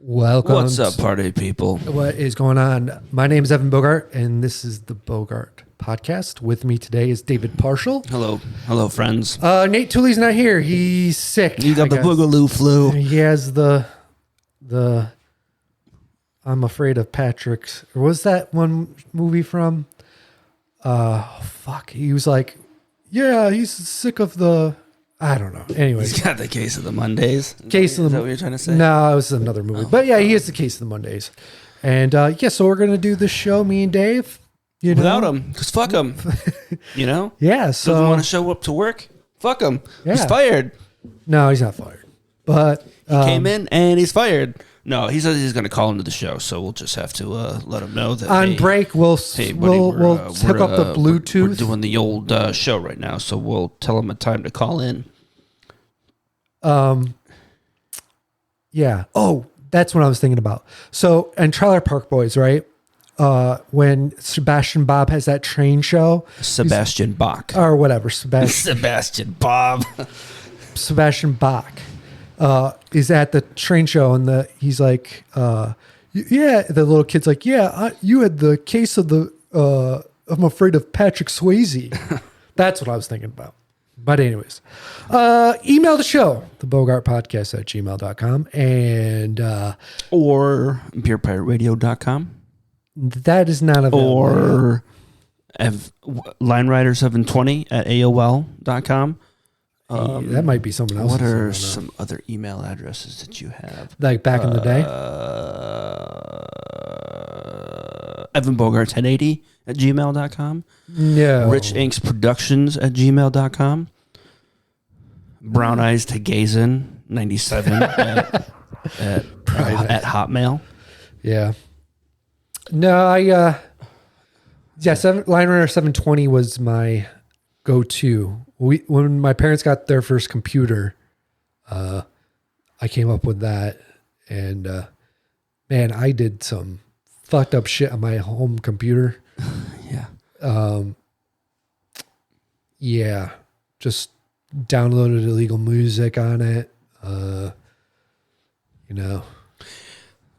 Welcome. What's up, party people? What is going on? My name is Evan Bogart, and this is the Bogart Podcast. With me today is David Parshall. Hello, friends. Nate Tooley's not here. He's sick. He got the boogaloo flu. He has the I'm afraid of Patrick's. Or was that one movie from? He was like, yeah, he's sick of the. I don't know. Anyways. He's got the case of the Mondays. Is that what you're trying to say? No, it was another movie. But yeah, he has the case of the Mondays. And so we're going to do this show, me and Dave. Without him, because fuck him. Yeah, so. Doesn't want to show up to work? Fuck him. Yeah. He's fired. No, he's not fired. But. He came in and he's fired. No, he says he's going to call into the show, so we'll just have to let him know that. On break, we'll hook up the Bluetooth. We're doing the old show right now, so we'll tell him a time to call in. Yeah. Oh, that's what I was thinking about. So, and Trailer Park Boys, right? When Sebastian Bob has that train show. Sebastian Bach. Or whatever. Sebastian Bob. Sebastian Bach. Is at the train show and he's like, the little kid's like, you had the case of the, I'm afraid of Patrick Swayze. That's what I was thinking about. But anyways, email the show, thebogartpodcast@gmail.com and, or beerpirateradio.com. That is not available. Or linerider720@aol.com. That might be someone else. What are some other email addresses that you have? Like back in the day? Evan Bogart 1080@gmail.com. No. Rich Inks Productions @gmail.com. Brown Eyes to Gazin 97 at Hotmail. Yeah. No, Linerider 720 was my go-to. When my parents got their first computer, I came up with that, and man, I did some fucked up shit on my home computer. Yeah, just downloaded illegal music on it. On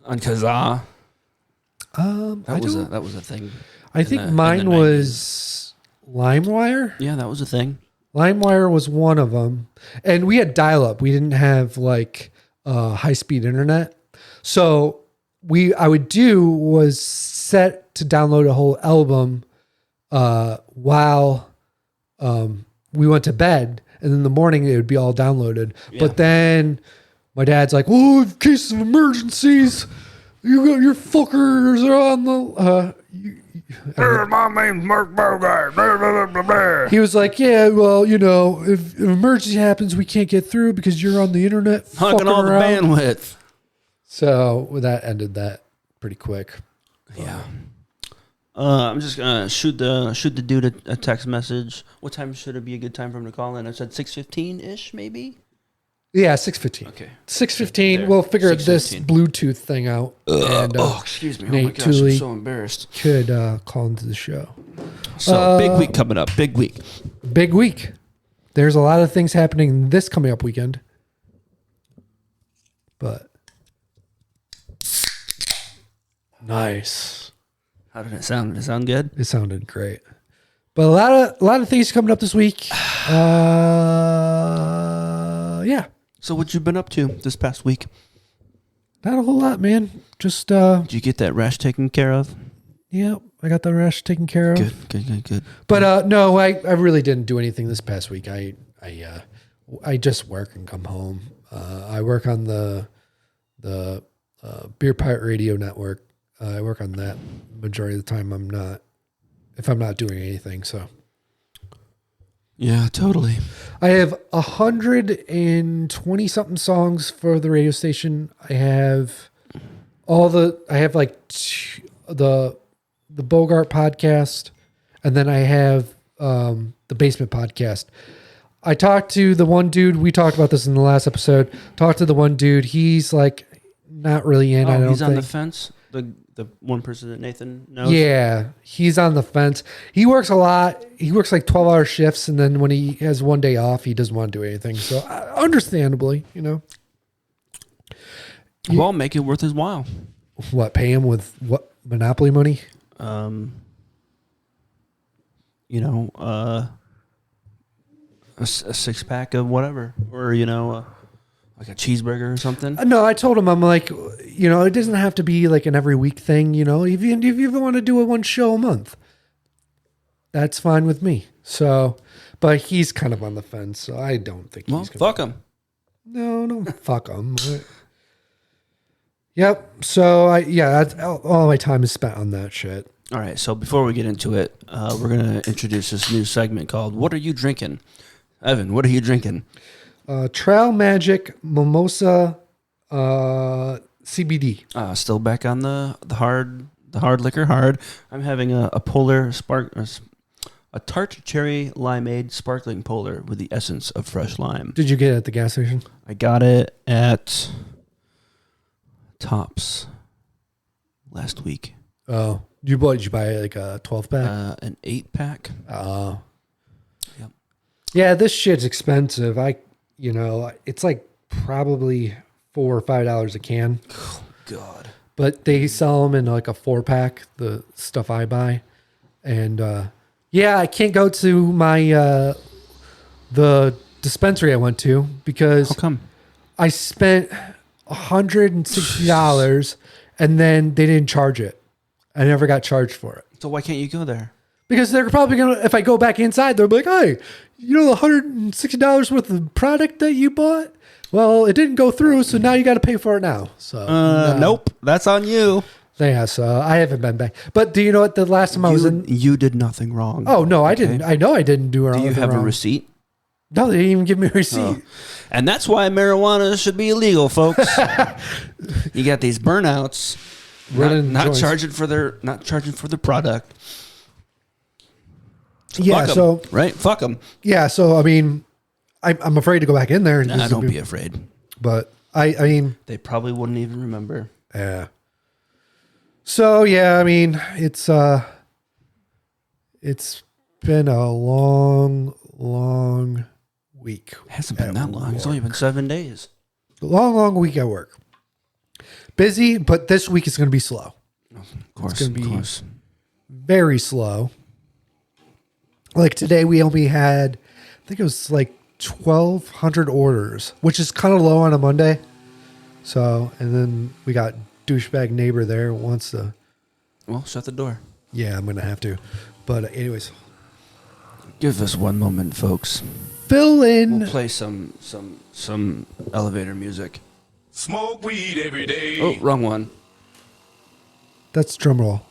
Kazaa. That was a thing. I think mine was LimeWire. Yeah, that was a thing. LimeWire was one of them. And we had dial-up. We didn't have high-speed internet. So I would do was set to download a whole album while we went to bed. And in the morning, it would be all downloaded. Yeah. But then my dad's like, well, in case of emergencies, your fuckers are on the... my name's Mark Bogart. He was like, yeah, well, if an emergency happens, we can't get through because you're on the internet. Hugging all the bandwidth. So that ended that pretty quick. Yeah. I'm just gonna shoot the dude a text message. What time should it be a good time for him to call in? I said 6:15-ish, maybe. Yeah, 6:15. Okay. 6:15. We'll figure this Bluetooth thing out. Excuse me. Nate Oh my gosh, Tooley I'm so embarrassed. Could call into the show. So big week coming up. Big week. Big week. There's a lot of things happening this coming up weekend. But nice. How did it sound? Did it sound good? It sounded great. But a lot of things coming up this week. Yeah. So what you been up to this past week? Not a whole lot, man. Just Did you get that rash taken care of? Yeah, I got the rash taken care of. Good. But no, I really didn't do anything this past week. I just work and come home. I work on the Beer Pirate Radio Network. I work on that majority of the time. If I'm not doing anything, so. Yeah, totally. I have 120 something songs for the radio station. I have the Bogart podcast, and then I have the Basement podcast. I talked to the one dude. We talked about this in the last episode. Talked to the one dude. He's like not really in. I don't he's think. On the fence. The one person that Nathan knows. Yeah, he's on the fence. He works a lot. He works like 12-hour shifts, and then when he has one day off, he doesn't want to do anything. So, understandably, Well, make it worth his while. What, pay him with what, Monopoly money? A 6-pack of whatever, or like a cheeseburger or something. No, I told him, I'm like, it doesn't have to be like an every week thing. If you even want to do a one show a month, that's fine with me. So, but he's kind of on the fence, so I don't think he's gonna. Fuck him. No, fuck him. Yep. So that's all my time is spent on that shit. All right. So before we get into it, we're gonna introduce this new segment called "What Are You Drinking?" Evan, what are you drinking? Trail Magic Mimosa CBD. Still back on the hard liquor hard. I'm having a polar a tart cherry limeade sparkling polar with the essence of fresh lime. Did you get it at the gas station? I got it at Tops last week. Oh, did you buy like a 12-pack? An 8-pack. Oh. Yep. Yeah, this shit's expensive. It's like probably $4 or $5 a can. Oh, God. But they sell them in like a 4-pack, the stuff I buy. And I can't go to my the dispensary I went to because how come? I spent $160 and then they didn't charge it. I never got charged for it. So why can't you go there? Because they're probably going to, if I go back inside, they'll be like, hey, the $160 worth of product that you bought? Well, it didn't go through, so now you got to pay for it now. So nope, that's on you. Yeah, so I haven't been back. But do you know what? The last time I was in... You did nothing wrong. Oh, no, I didn't. I know I didn't do wrong. Do you have a receipt? No, they didn't even give me a receipt. Oh. And that's why marijuana should be illegal, folks. You got these burnouts not charging for their product. So yeah, fuck 'em, so... Right? Fuck them. Yeah, so, I mean, I'm afraid to go back in there. Nah, don't be afraid. But, I mean... They probably wouldn't even remember. Yeah. So, yeah, I mean, it's been a long week. It hasn't been that long. It's only been 7 days. Long week at work. Busy, but this week is going to be slow. Of course, it's going to be very slow. Like today, we only had, I think it was like 1,200 orders, which is kind of low on a Monday. So, and then we got douchebag neighbor there wants to. Well, shut the door. Yeah, I'm going to have to. But anyways. Give us one moment, folks. Fill in. We'll play some elevator music. Smoke weed every day. Oh, wrong one. That's drum roll.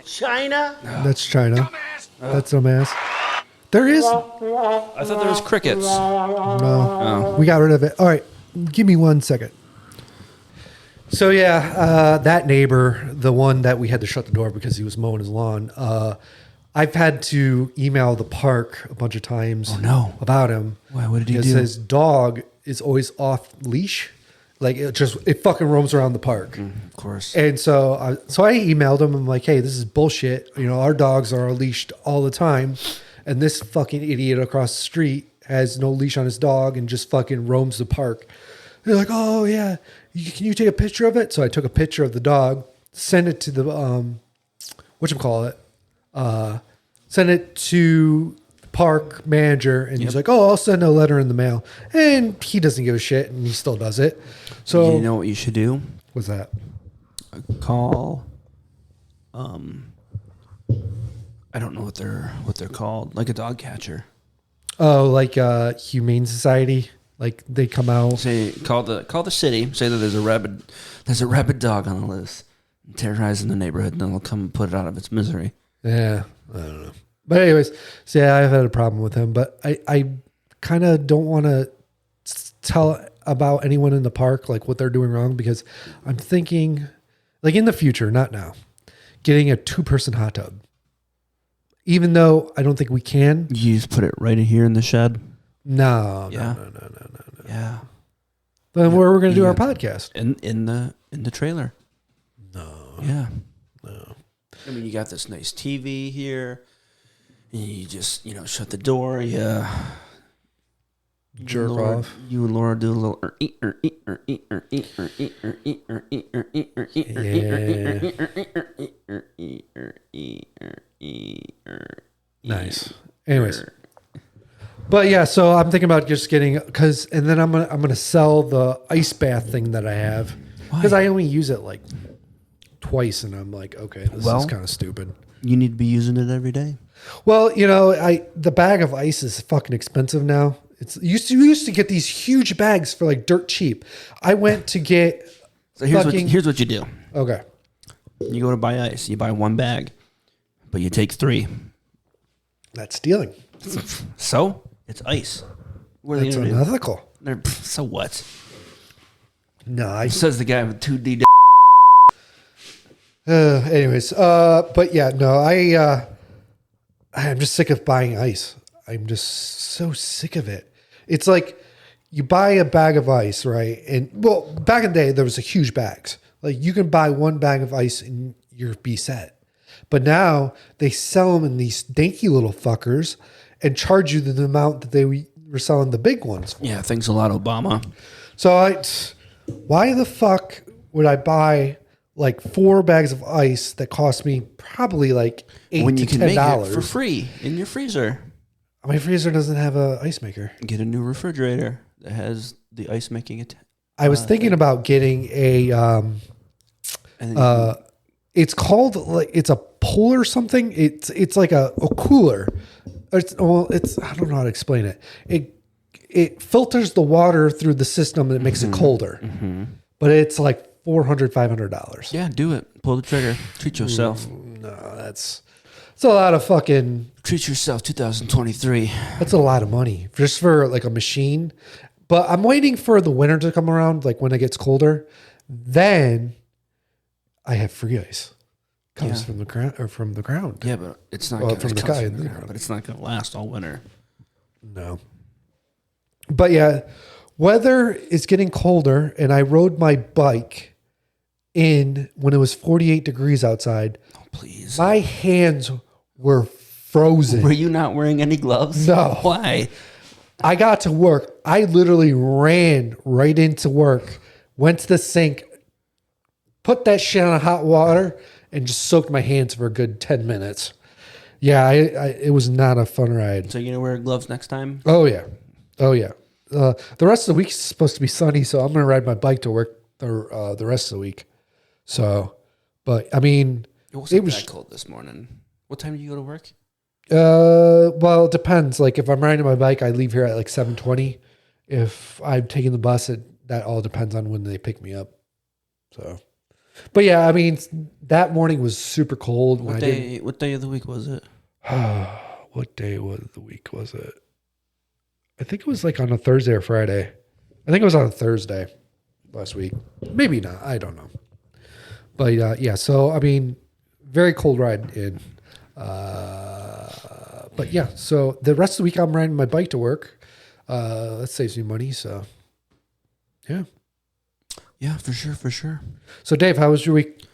China? That's China. Dumbass. That's dumbass. There is. I thought there was crickets. No. We got rid of it. All right. Give me 1 second. So, yeah, that neighbor, the one that we had to shut the door because he was mowing his lawn, I've had to email the park a bunch of times about him. Why? What did he do? Because his dog is always off leash. Like, it fucking roams around the park. Of course. And so I emailed him. I'm like, hey, this is bullshit. Our dogs are leashed all the time. And this fucking idiot across the street has no leash on his dog and just fucking roams the park. They're like, oh, yeah. Can you take a picture of it? So I took a picture of the dog, sent it to the, sent it to the park manager. And he's like, oh, I'll send a letter in the mail. And he doesn't give a shit. And he still does it. So you know what you should do? What's that? Call, I don't know what they're called. Like a dog catcher. Oh, like Humane Society. Like they come out. Say call the city. Say that there's a rabid dog on the loose, terrorizing the neighborhood, and then they'll come and put it out of its misery. Yeah, I don't know. But anyways, so yeah, I've had a problem with him. But I kind of don't want to tell about anyone in the park like what they're doing wrong because I'm thinking, like in the future, not now, getting a 2-person hot tub. Even though I don't think we can. You just put it right in here in the shed. No. Yeah. Then where we're going to do our podcast? In the trailer. No. Yeah. No. I mean, you got this nice TV here. And you just, shut the door. Yeah. jerk off. You and Laura do a little. Nice. Anyways. But yeah, so I'm thinking about just getting and then I'm gonna sell the ice bath thing that I have because I only use it like twice, and I'm like, okay, this is kind of stupid. You need to be using it every day. Well, the bag of ice is fucking expensive now. You used to get these huge bags for like dirt cheap. I went to get. So here's what you do. Okay. You go to buy ice. You buy one bag, but you take 3. That's stealing. So it's ice. That's unethical. So what? No, says the guy with 2D. Anyways, but yeah, no, I'm just sick of buying ice. I'm just so sick of it. It's like you buy a bag of ice, right? And well, back in the day, there was a huge bags. Like you can buy one bag of ice and you're be set. But now they sell them in these dinky little fuckers and charge you the amount that they were selling the big ones for. Yeah, thanks a lot, Obama. So why the fuck would I buy like 4 bags of ice that cost me probably like $8 when you to can $10 make it for free in your freezer? My freezer doesn't have an ice maker. Get a new refrigerator that has the ice making it. I was thinking about getting a it's called like it's a pool or something. It's like a cooler. I don't know how to explain it. It filters the water through the system and it makes it colder. Mm-hmm. But it's like $400, $500. Yeah, do it. Pull the trigger. Treat yourself. No, it's a lot of fucking. Treat yourself. 2023. That's a lot of money just for like a machine. But I'm waiting for the winter to come around, like when it gets colder. Then I have free ice. Comes from the ground or from the ground. Yeah, but it's not from the sky. But it's not going to last all winter. No. But yeah, weather is getting colder, and I rode my bike in when it was 48 degrees outside. Oh, please. My hands were frozen. Were you not wearing any gloves? No. Why? I got to work. I literally ran right into work, went to the sink, put that shit on hot water, and just soaked my hands for a good 10 minutes. Yeah, it was not a fun ride. So you're going to wear gloves next time? Oh, yeah. The rest of the week is supposed to be sunny, so I'm going to ride my bike to work the rest of the week. So, but I mean, it wasn't that cold this morning. What time do you go to work? Well, it depends. Like if I'm riding my bike, I leave here at like 7:20. If I'm taking the bus, that all depends on when they pick me up. So, but yeah, I mean, that morning was super cold. What day of the week was it? What day of the week was it? I think it was like on a Thursday or Friday. I think it was on a Thursday last week. Maybe not. I don't know. But yeah, so I mean, very cold ride in. But yeah, so the rest of the week I'm riding my bike to work. That saves me money. So yeah. Yeah, for sure. So Dave, how was your week? It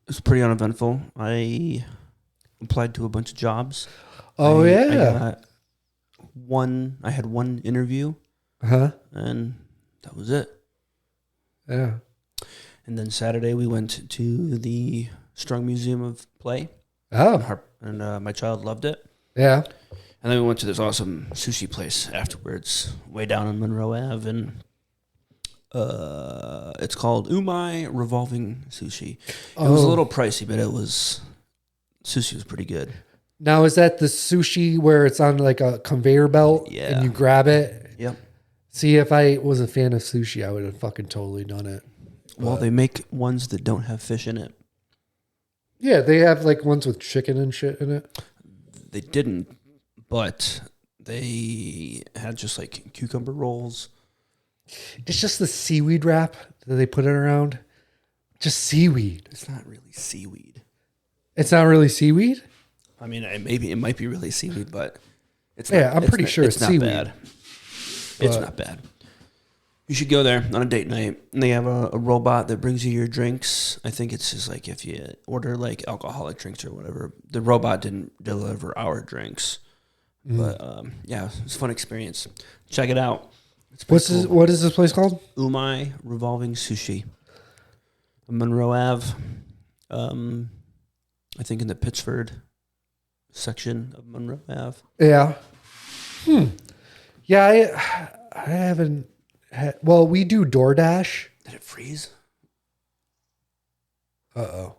was pretty uneventful. I applied to a bunch of jobs. Oh, I had one interview. And that was it. Yeah. And then Saturday we went to the Strung Museum of Play. Oh. And my child loved it. Yeah. And then we went to this awesome sushi place afterwards, way down on Monroe Ave, and it's called Umai Revolving Sushi. It was a little pricey, but sushi was pretty good. Now, is that the sushi where it's on like a conveyor belt and you grab it? Yep. See, if I was a fan of sushi, I would have fucking totally done it. Well, they make ones that don't have fish in it. Yeah, they have like ones with chicken and shit in it. They didn't, but they had just like cucumber rolls. It's just the seaweed wrap that they put it around. Just seaweed. It's not really seaweed. It's not really seaweed? I mean, maybe it might be really seaweed, but it's not. Yeah, I'm pretty sure it's seaweed. Not bad. It's not bad. You should go there on a date night. And they have a robot that brings you your drinks. I think it's just like if you order like alcoholic drinks or whatever. The robot didn't deliver our drinks. But yeah, it's a fun experience. Check it out. What is this place called? Umai Revolving Sushi. Monroe Ave. I think in the Pittsford section of Monroe Ave. Yeah. Yeah, I haven't had... Well, we do DoorDash. Did it freeze? Uh-oh.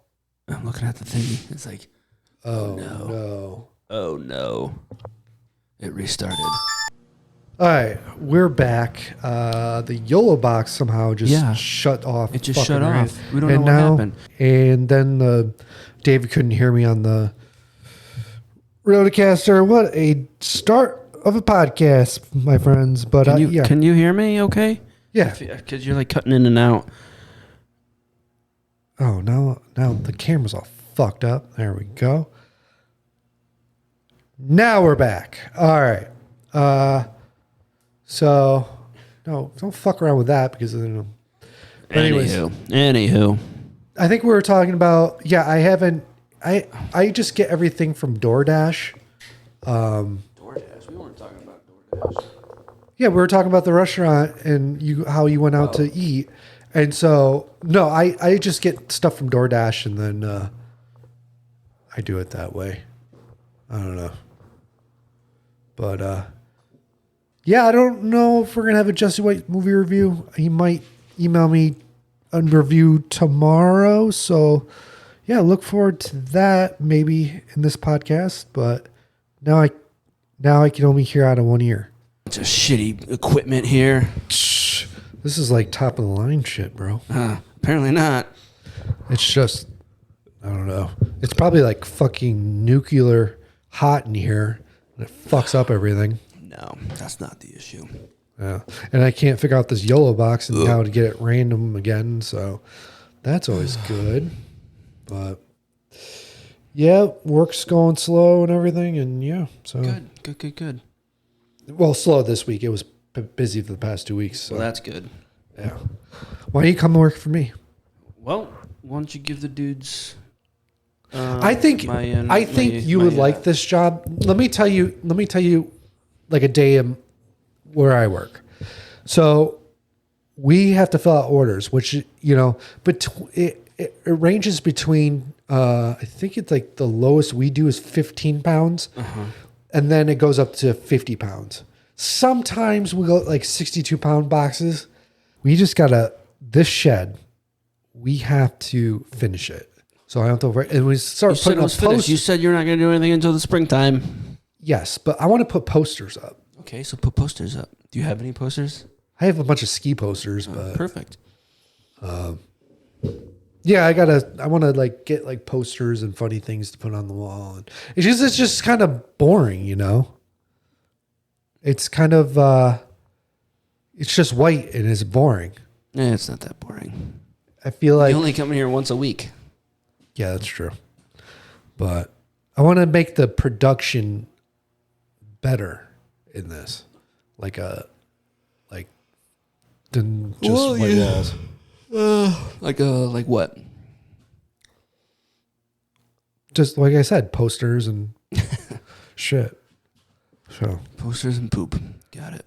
I'm looking at the thingy. It's like, oh no. Oh, no. It restarted. All right, we're back. The YOLO box somehow just shut off. It just shut off. We don't know what happened. And then David couldn't hear me on the Rodecaster. What a start of a podcast, my friends. But can you hear me okay? Yeah. Because you're like cutting in and out. Oh, now the camera's all fucked up. There we go. Now we're back. All right. So, no, don't fuck around with that because, Anywho. I think we were talking about, I just get everything from DoorDash. DoorDash? We weren't talking about DoorDash. Yeah, we were talking about the restaurant and how you went out to eat. And so, no, I just get stuff from DoorDash and then I do it that way. I don't know. But, I don't know if we're going to have a Jesse White movie review. He might email me a review tomorrow. So, look forward to that maybe in this podcast. But now I can only hear out of one ear. It's a shitty equipment here. This is like top of the line shit, bro. Apparently not. It's just, I don't know. It's probably like fucking nuclear hot in here. And it fucks up everything. No, that's not the issue. Yeah. And I can't figure out this YOLO box and how to get it random again. So that's always good. But work's going slow and everything. And so. Good. Well, slow this week. It was busy for the past 2 weeks. So. Well, that's good. Yeah. Why don't you come to work for me? Well, why don't you give the dudes... I think you would like this job. Let me tell you like a day where I work. So we have to fill out orders, which, but it ranges between, I think it's like the lowest we do is 15 pounds. And then it goes up to 50 pounds. Sometimes we go like 62-pound boxes. We just this shed, we have to finish it. So I have to, and we start putting up posters. You said you're not going to do anything until the springtime. Yes, but I want to put posters up. Okay, so put posters up. Do you have any posters? I have a bunch of ski posters, but perfect. I want to like get like posters and funny things to put on the wall, and it's just kind of boring, It's kind of it's just white and it's boring. Yeah, it's not that boring. I feel like you only come in here once a week. Yeah, that's true. But I want to make the production better in this, than just white walls. Like what? Just like I said, posters and shit. So posters and poop. Got it.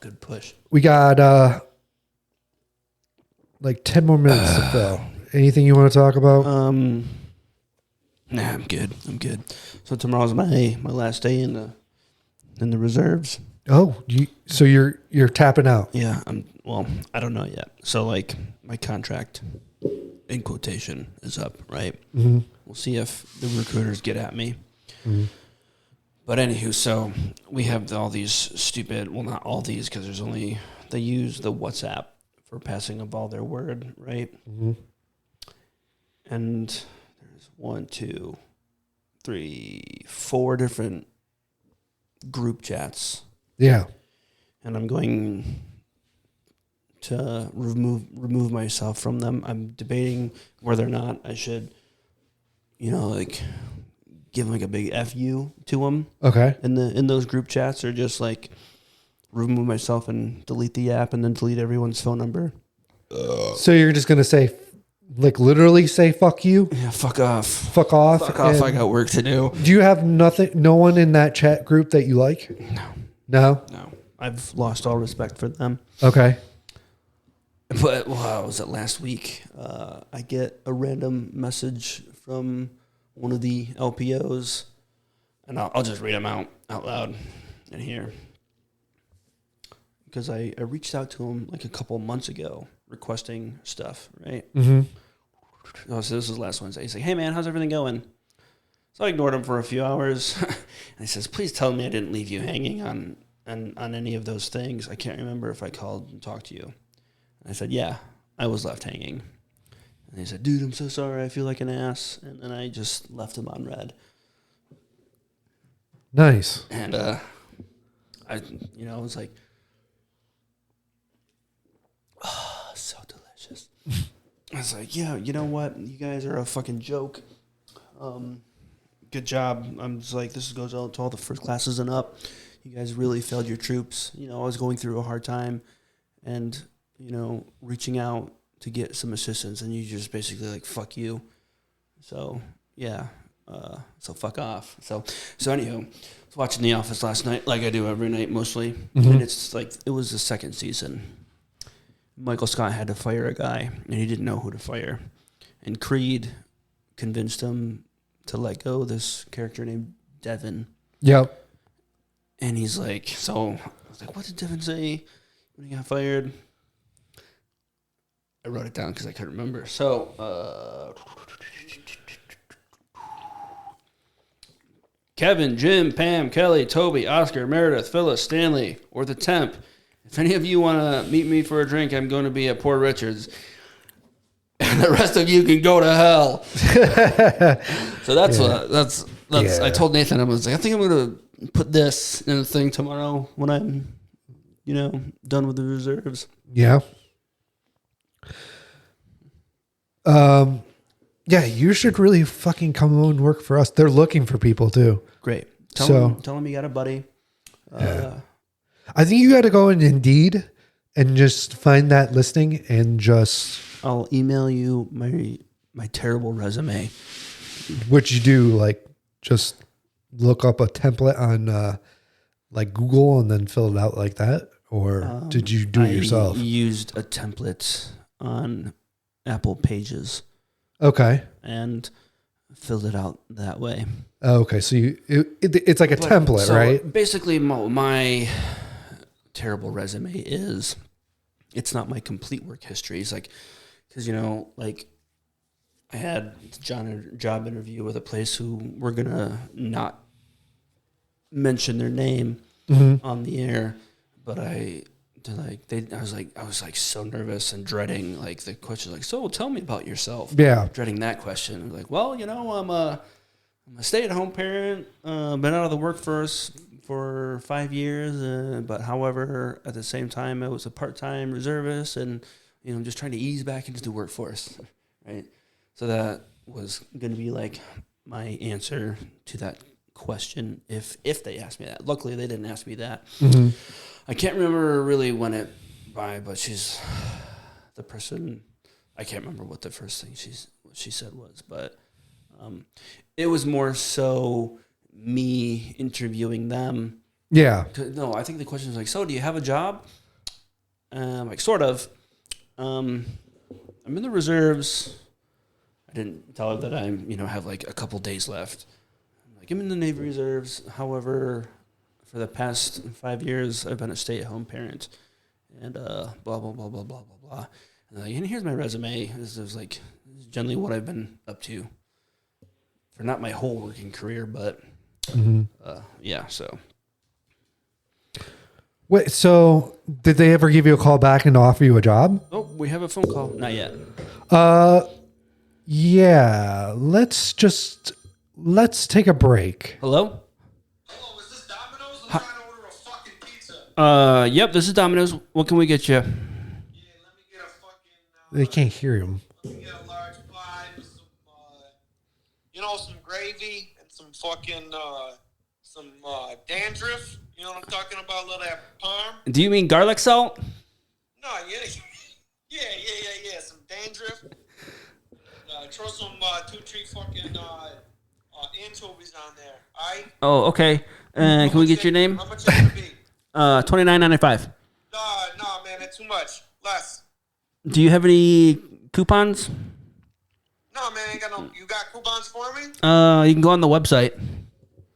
Good push. We got like 10 more minutes to fill. Anything you want to talk about? Nah, I'm good. So tomorrow's my last day in the reserves. Oh, so you're tapping out? Yeah, I don't know yet. So like my contract in quotation is up, right? Mm-hmm. We'll see if the recruiters get at me. Mm-hmm. But anywho, so we have all these stupid, well, not all these, because they use the WhatsApp for passing of all their word, right? Mm-hmm. And there's 1, 2, 3, 4 different group chats. Yeah. And I'm going to remove myself from them. I'm debating whether or not I should, give like a big FU to them. Okay. In those group chats, or just like remove myself and delete the app and then delete everyone's phone number. So you're just gonna say, like, literally say "fuck you"? Yeah, fuck off. Fuck off. Fuck off. I got work to do. Do you have no one in that chat group that you like? No. I've lost all respect for them. Okay. But wow, was it last week? I get a random message from one of the LPOs, and I'll just read them out loud in here. Because I reached out to him like a couple of months ago requesting stuff, right? Mm-hmm. Oh, so this was last Wednesday. He's like, hey, man, how's everything going? So I ignored him for a few hours. And he says, please tell me I didn't leave you hanging on any of those things. I can't remember if I called and talked to you. And I said, yeah, I was left hanging. And he said, dude, I'm so sorry. I feel like an ass. And then I just left him on red. Nice. And I was like, oh, so delicious. I was like, yeah, you know what? You guys are a fucking joke. Good job. I'm just like, this goes out to all the first classes and up. You guys really failed your troops. I was going through a hard time and, reaching out to get some assistance, and you just basically like, fuck you. So, yeah. So fuck off. So anywho, I was watching The Office last night, like I do every night mostly. Mm-hmm. And it's like, it was the second season. Michael Scott had to fire a guy, and he didn't know who to fire. And Creed convinced him to let go this character named Devin. Yep. And he's like, so I was like, what did Devin say when he got fired? I wrote it down because I couldn't remember. So, Kevin, Jim, Pam, Kelly, Toby, Oscar, Meredith, Phyllis, Stanley, or the temp. If any of you want to meet me for a drink, I'm going to be at Port Richards. And the rest of you can go to hell. So that's. Yeah. I told Nathan, I was like, I think I'm going to put this in a thing tomorrow when I'm, done with the reserves. Yeah. Yeah, you should really fucking come and work for us. They're looking for people too. Great. Tell them you got a buddy. I think you got to go in Indeed and just find that listing and just. I'll email you my terrible resume. What you do, like, just look up a template on like Google and then fill it out like that, or did you do it yourself? I used a template on Apple Pages. Okay. And filled it out that way. Okay, so it's like a template, right? Basically, my terrible resume it's not my complete work history. It's like, because, I had a job interview with a place who we're going to not mention their name on the air, but I was so nervous and dreading like the question, like, so tell me about yourself. Yeah. Dreading that question. I'm like, well, I'm a stay-at-home parent, been out of the workforce for 5 years, but however, at the same time, I was a part-time reservist, and I'm just trying to ease back into the workforce, right? So that was going to be like my answer to that question if they asked me that. Luckily, they didn't ask me that. Mm-hmm. I can't remember really when it by, but she's the person. I can't remember what the first thing she said was, but it was more so me interviewing them. Yeah. No, I think the question was like, so do you have a job? Like, sort of. I'm in the reserves. I didn't tell her that I'm, have like a couple days left. I'm in the Navy Reserves. However, for the past 5 years, I've been a stay-at-home parent, and blah blah blah blah blah blah blah. And here's my resume. This is generally what I've been up to for not my whole working career, but yeah. So, wait. So, did they ever give you a call back and offer you a job? Oh, we have a phone call. Not yet. Yeah. Let's take a break. Hello? Hello, is this Domino's? I'm trying to order a fucking pizza. Yep, this is Domino's. What can we get you? Yeah, let me get a fucking... They can't hear him. Let me get a large pie with some gravy and some fucking, dandruff. You know what I'm talking about? A little of that parm. Do you mean garlic salt? No, yeah. Some dandruff. Throw some 2-3 fucking... anchovies on there, alright? Oh, okay. Can we get your name? How much is it gonna be? $29.95. No, man, that's too much. Less. Do you have any coupons? No, man, ain't got no. You got coupons for me? You can go on the website.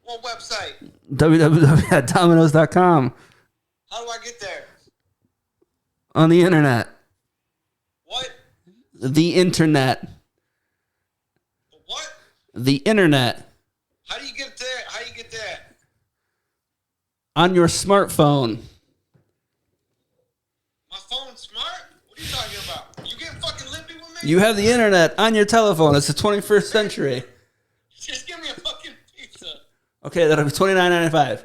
What website? www.domino's.com. How do I get there? On the internet. What? The internet. What? The internet. How do you get there? How do you get there? On your smartphone. My phone's smart? What are you talking about? You getting fucking lippy with me? You have the internet on your telephone. It's the 21st century. Just give me a fucking pizza. Okay, that'll be $29.95.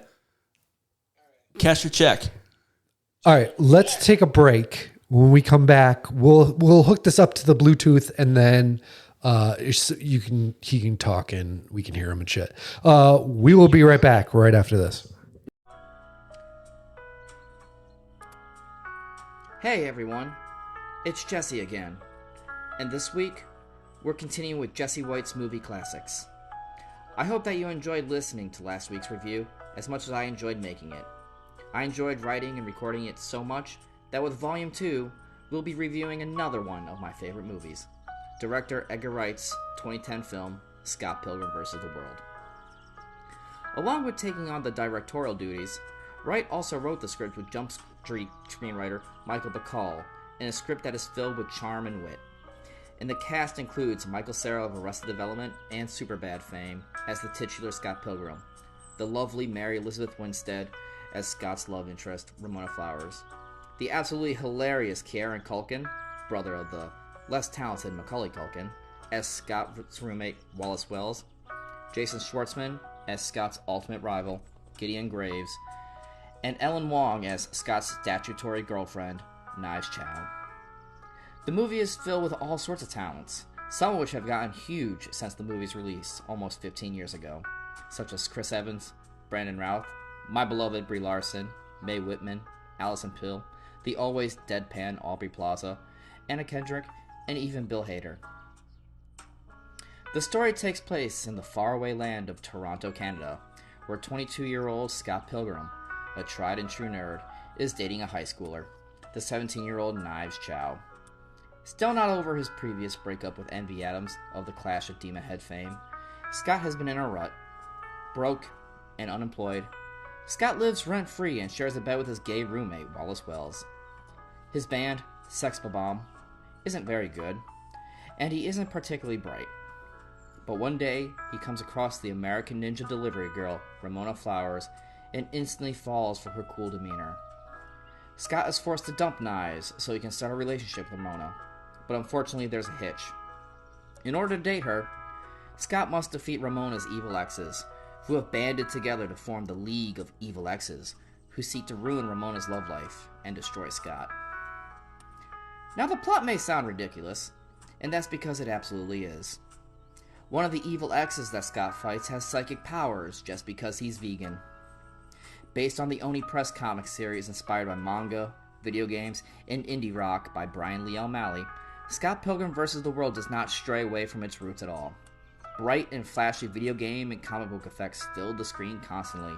Cash your check. All right, let's take a break. When we come back, we'll hook this up to the Bluetooth, and then he can talk and we can hear him and shit. We will be right back right after this. Hey everyone, it's Jesse again, and this week we're continuing with Jesse White's movie classics. I hope that you enjoyed listening to last week's review as much as I enjoyed making it. I enjoyed writing and recording it so much that with Volume 2, we'll be reviewing another one of my favorite movies, director Edgar Wright's 2010 film, Scott Pilgrim vs. the World. Along with taking on the directorial duties, Wright also wrote the script with Jump Street screenwriter Michael Bacall in a script that is filled with charm and wit. And the cast includes Michael Cera of Arrested Development and Superbad fame as the titular Scott Pilgrim, the lovely Mary Elizabeth Winstead as Scott's love interest, Ramona Flowers, the absolutely hilarious Kieran Culkin, brother of the less talented Macaulay Culkin, as Scott's roommate Wallace Wells, Jason Schwartzman as Scott's ultimate rival, Gideon Graves, and Ellen Wong as Scott's statutory girlfriend, Knives Chow. The movie is filled with all sorts of talents, some of which have gotten huge since the movie's release almost 15 years ago, such as Chris Evans, Brandon Routh, my beloved Brie Larson, Mae Whitman, Allison Pill, the always deadpan Aubrey Plaza, Anna Kendrick, and even Bill Hader. The story takes place in the faraway land of Toronto, Canada, where 22-year-old Scott Pilgrim, a tried-and-true nerd, is dating a high schooler, the 17-year-old Knives Chow. Still not over his previous breakup with Envy Adams of the Clash of Demon Head fame, Scott has been in a rut. Broke and unemployed, Scott lives rent-free and shares a bed with his gay roommate, Wallace Wells. His band, Sex Bomb, isn't very good, and he isn't particularly bright. But one day, he comes across the American Ninja delivery girl, Ramona Flowers, and instantly falls for her cool demeanor. Scott is forced to dump Knives so he can start a relationship with Ramona, but unfortunately there's a hitch. In order to date her, Scott must defeat Ramona's evil exes, who have banded together to form the League of Evil Exes, who seek to ruin Ramona's love life and destroy Scott. Now the plot may sound ridiculous, and that's because it absolutely is. One of the evil exes that Scott fights has psychic powers just because he's vegan. Based on the Oni Press comic series inspired by manga, video games, and indie rock by Brian Lee O'Malley, Scott Pilgrim vs. the World does not stray away from its roots at all. Bright and flashy video game and comic book effects filled the screen constantly,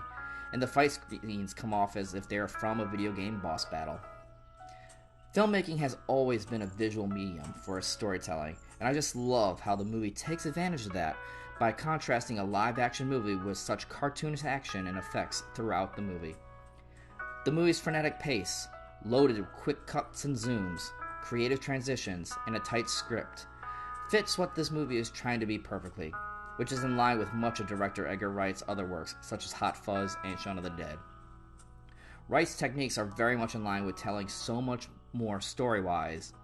and the fight scenes come off as if they are from a video game boss battle. Filmmaking has always been a visual medium for its storytelling, and I just love how the movie takes advantage of that by contrasting a live-action movie with such cartoonish action and effects throughout the movie. The movie's frenetic pace, loaded with quick cuts and zooms, creative transitions, and a tight script, fits what this movie is trying to be perfectly, which is in line with much of director Edgar Wright's other works such as Hot Fuzz and Shaun of the Dead. Wright's techniques are very much in line with telling so much more story-wise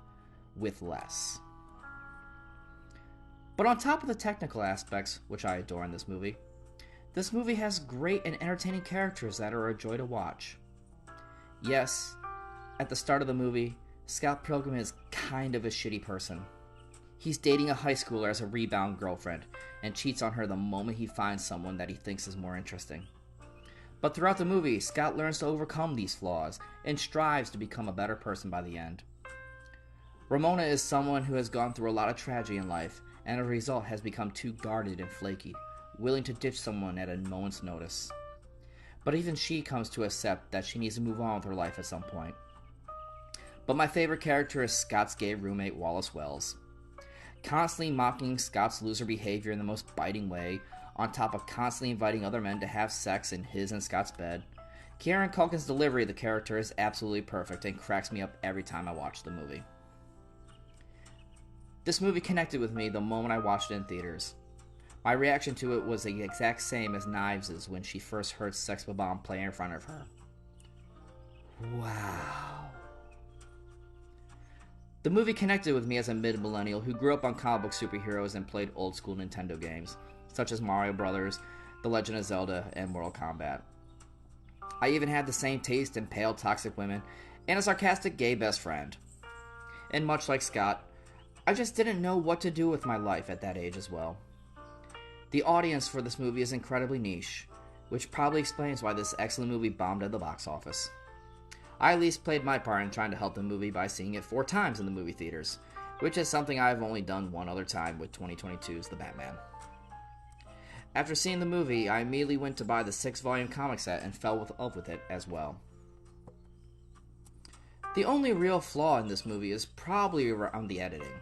with less. But on top of the technical aspects, which I adore in this movie has great and entertaining characters that are a joy to watch. Yes, at the start of the movie, Scott Pilgrim is kind of a shitty person. He's dating a high schooler as a rebound girlfriend, and cheats on her the moment he finds someone that he thinks is more interesting. But throughout the movie, Scott learns to overcome these flaws, and strives to become a better person by the end. Ramona is someone who has gone through a lot of tragedy in life, and as a result has become too guarded and flaky, willing to ditch someone at a moment's notice. but even she comes to accept that she needs to move on with her life at some point. But my favorite character is Scott's gay roommate, Wallace Wells. Constantly mocking Scott's loser behavior in the most biting way, on top of constantly inviting other men to have sex in his and Scott's bed, Kieran Culkin's delivery of the character is absolutely perfect and cracks me up every time I watch the movie. This movie connected with me the moment I watched it in theaters. My reaction to it was the exact same as Knives' when she first heard Sex Bomb play in front of her. Wow. The movie connected with me as a mid-millennial who grew up on comic book superheroes and played old-school Nintendo games, such as Mario Brothers, The Legend of Zelda, and Mortal Kombat. I even had the same taste in pale, toxic women and a sarcastic gay best friend. And much like Scott, I just didn't know what to do with my life at that age as well. The audience for this movie is incredibly niche, which probably explains why this excellent movie bombed at the box office. I at least played my part in trying to help the movie by seeing it 4 times in the movie theaters, which is something I've only done one other time with 2022's The Batman. After seeing the movie, I immediately went to buy the 6-volume comic set and fell in love with it as well. The only real flaw in this movie is probably around the editing.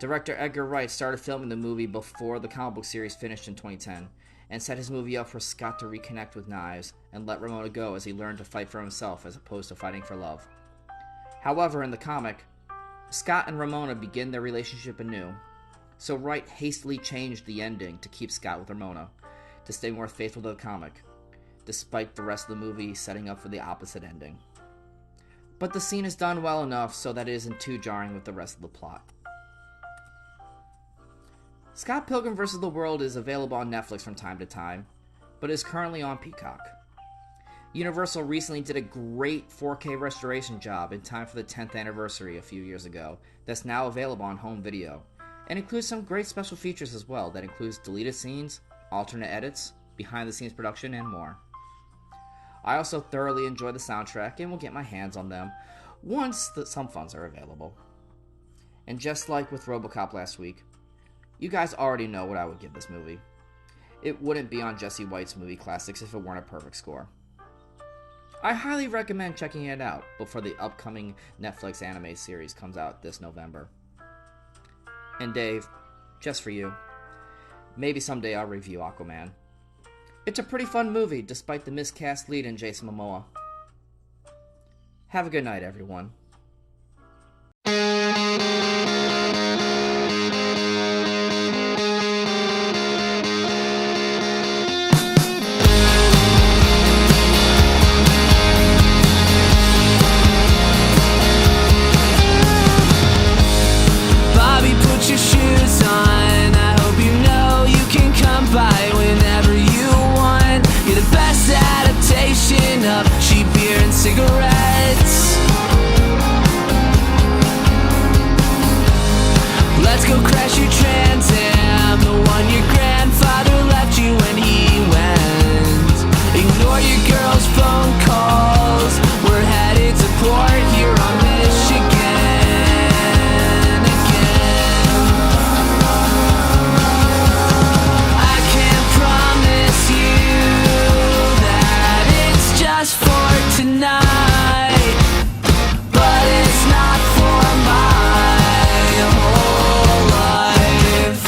Director Edgar Wright started filming the movie before the comic book series finished in 2010, and set his movie up for Scott to reconnect with Knives and let Ramona go as he learned to fight for himself as opposed to fighting for love. However, in the comic, Scott and Ramona begin their relationship anew, so Wright hastily changed the ending to keep Scott with Ramona, to stay more faithful to the comic, despite the rest of the movie setting up for the opposite ending. But the scene is done well enough so that it isn't too jarring with the rest of the plot. Scott Pilgrim vs. the World is available on Netflix from time to time, but is currently on Peacock. Universal recently did a great 4K restoration job in time for the 10th anniversary a few years ago that's now available on home video, and includes some great special features as well that includes deleted scenes, alternate edits, behind-the-scenes production, and more. I also thoroughly enjoy the soundtrack and will get my hands on them once some funds are available. And just like with RoboCop last week, you guys already know what I would give this movie. It wouldn't be on Jesse White's movie classics if it weren't a perfect score. I highly recommend checking it out before the upcoming Netflix anime series comes out this November. And Dave, just for you, maybe someday I'll review Aquaman. It's a pretty fun movie despite the miscast lead in Jason Momoa. Have a good night, everyone. Cigarettes. Let's go crash your Trans Am, the one your grandfather left you when he went. Ignore your girl's phone calls. We're headed to port here on Michigan again. I can't promise you that it's just for tonight, but it's not for my whole life.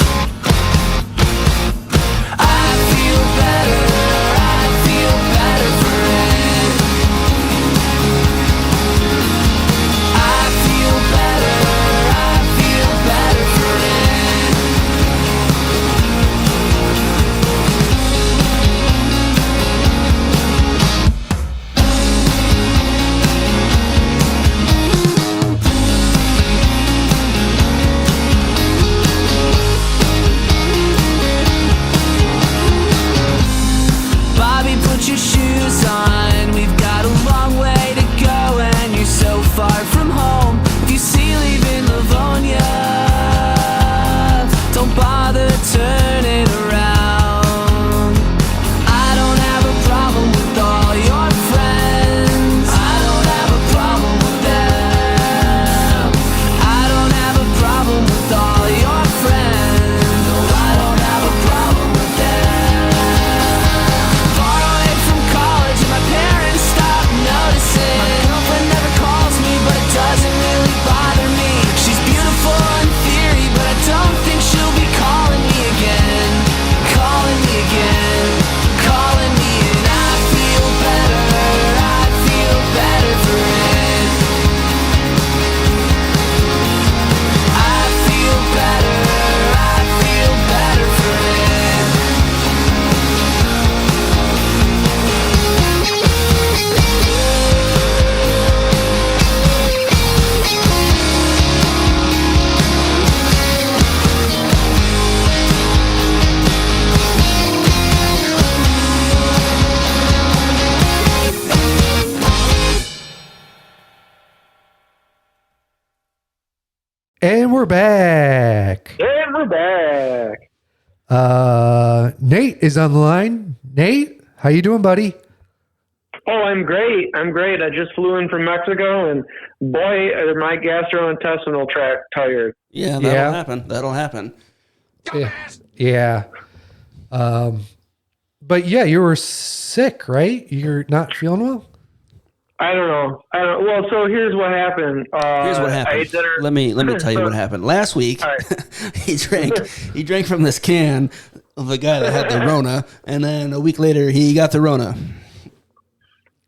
And we're back. Nate is on the line. Nate, how you doing, buddy? Oh, I'm great. I just flew in from Mexico, and boy, are my gastrointestinal tract tired. Yeah, that'll happen. Yeah. But yeah, you were sick, right? You're not feeling well? I don't know. Well, so here's what happened. Here's what happened. I ate dinner. Let me tell you what happened. Last week, Right. he drank from this can of a guy that had the Rona, and then a week later he got the Rona.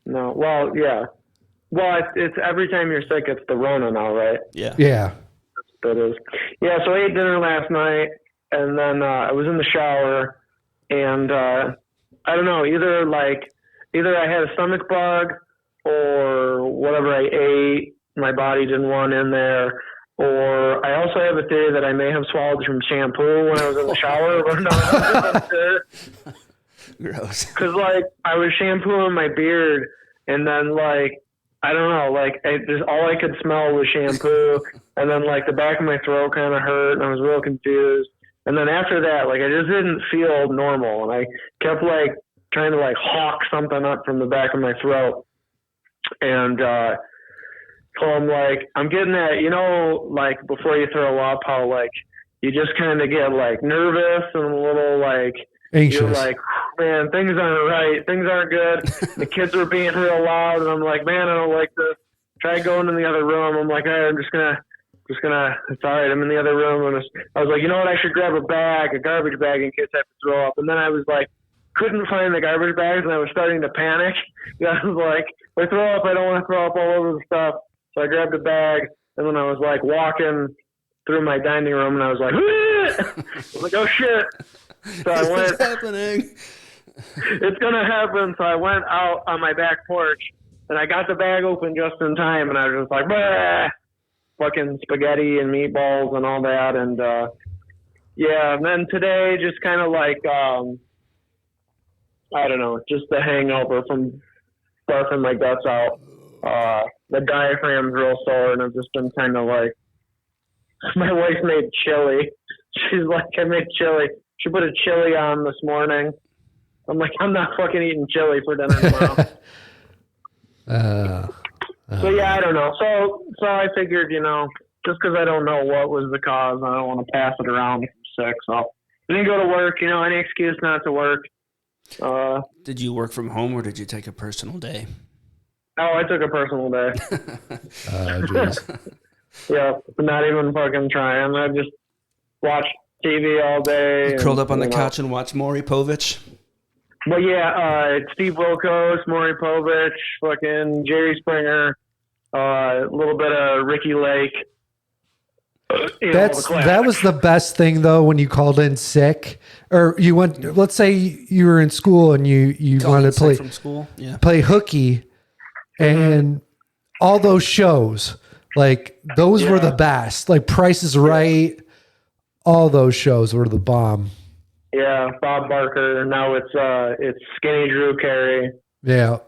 No, well, yeah. Well, it's every time you're sick, it's the Rona now, right? Yeah. Yeah. That is. Yeah, so I ate dinner last night, and then I was in the shower, and I don't know, either I had a stomach bug or whatever I ate, my body didn't want in there, or I also have a theory that I may have swallowed some shampoo when I was in the shower, but no, I'm sure. Gross. Because, I was shampooing my beard, and then, I don't know, just all I could smell was shampoo, and then, the back of my throat kind of hurt, and I was real confused. And then after that, I just didn't feel normal, and I kept, trying to, hawk something up from the back of my throat. And so I'm getting that, before you throw up, how, you just kind of get, nervous and a little, anxious. You're man, things aren't right. Things aren't good. The kids were being real loud, and I'm man, I don't like this. Try going in the other room. I'm all right, I'm just gonna, it's all right. I'm in the other room. And I was you know what? I should grab a garbage bag in case I have to throw up. And then I was couldn't find the garbage bags, and I was starting to panic. I was if I throw up, I don't want to throw up all over the stuff. So I grabbed a bag, and then I was walking through my dining room, and I was I was oh shit. So I went. What's happening? It's gonna happen. So I went out on my back porch, and I got the bag open just in time, and I was just bah! Fucking spaghetti and meatballs and all that, and yeah. And then today, just kind of I don't know, just the hangover from barfing my guts out. The diaphragm's real sore, and I've just been kind of my wife made chili. She's I made chili. She put a chili on this morning. I'm I'm not fucking eating chili for dinner tomorrow. So yeah, I don't know. So I figured, just because I don't know what was the cause, I don't want to pass it around if I'm sick. So I didn't go to work. Any excuse not to work. Did you work from home or did you take a personal day? Oh, I took a personal day. Jeez. Yeah, not even fucking trying. I just watched TV all day. You curled up on the couch and watched Maury Povich? But yeah, Steve Wilkos, Maury Povich, fucking Jerry Springer, a little bit of Ricky Lake. That was the best thing though when you called in sick or you went. Let's say you were in school and you wanted to play from school, play hooky, and all those shows those were the best. Price is Right, all those shows were the bomb. Yeah, Bob Barker. Now it's Skinny Drew Carey. Yeah.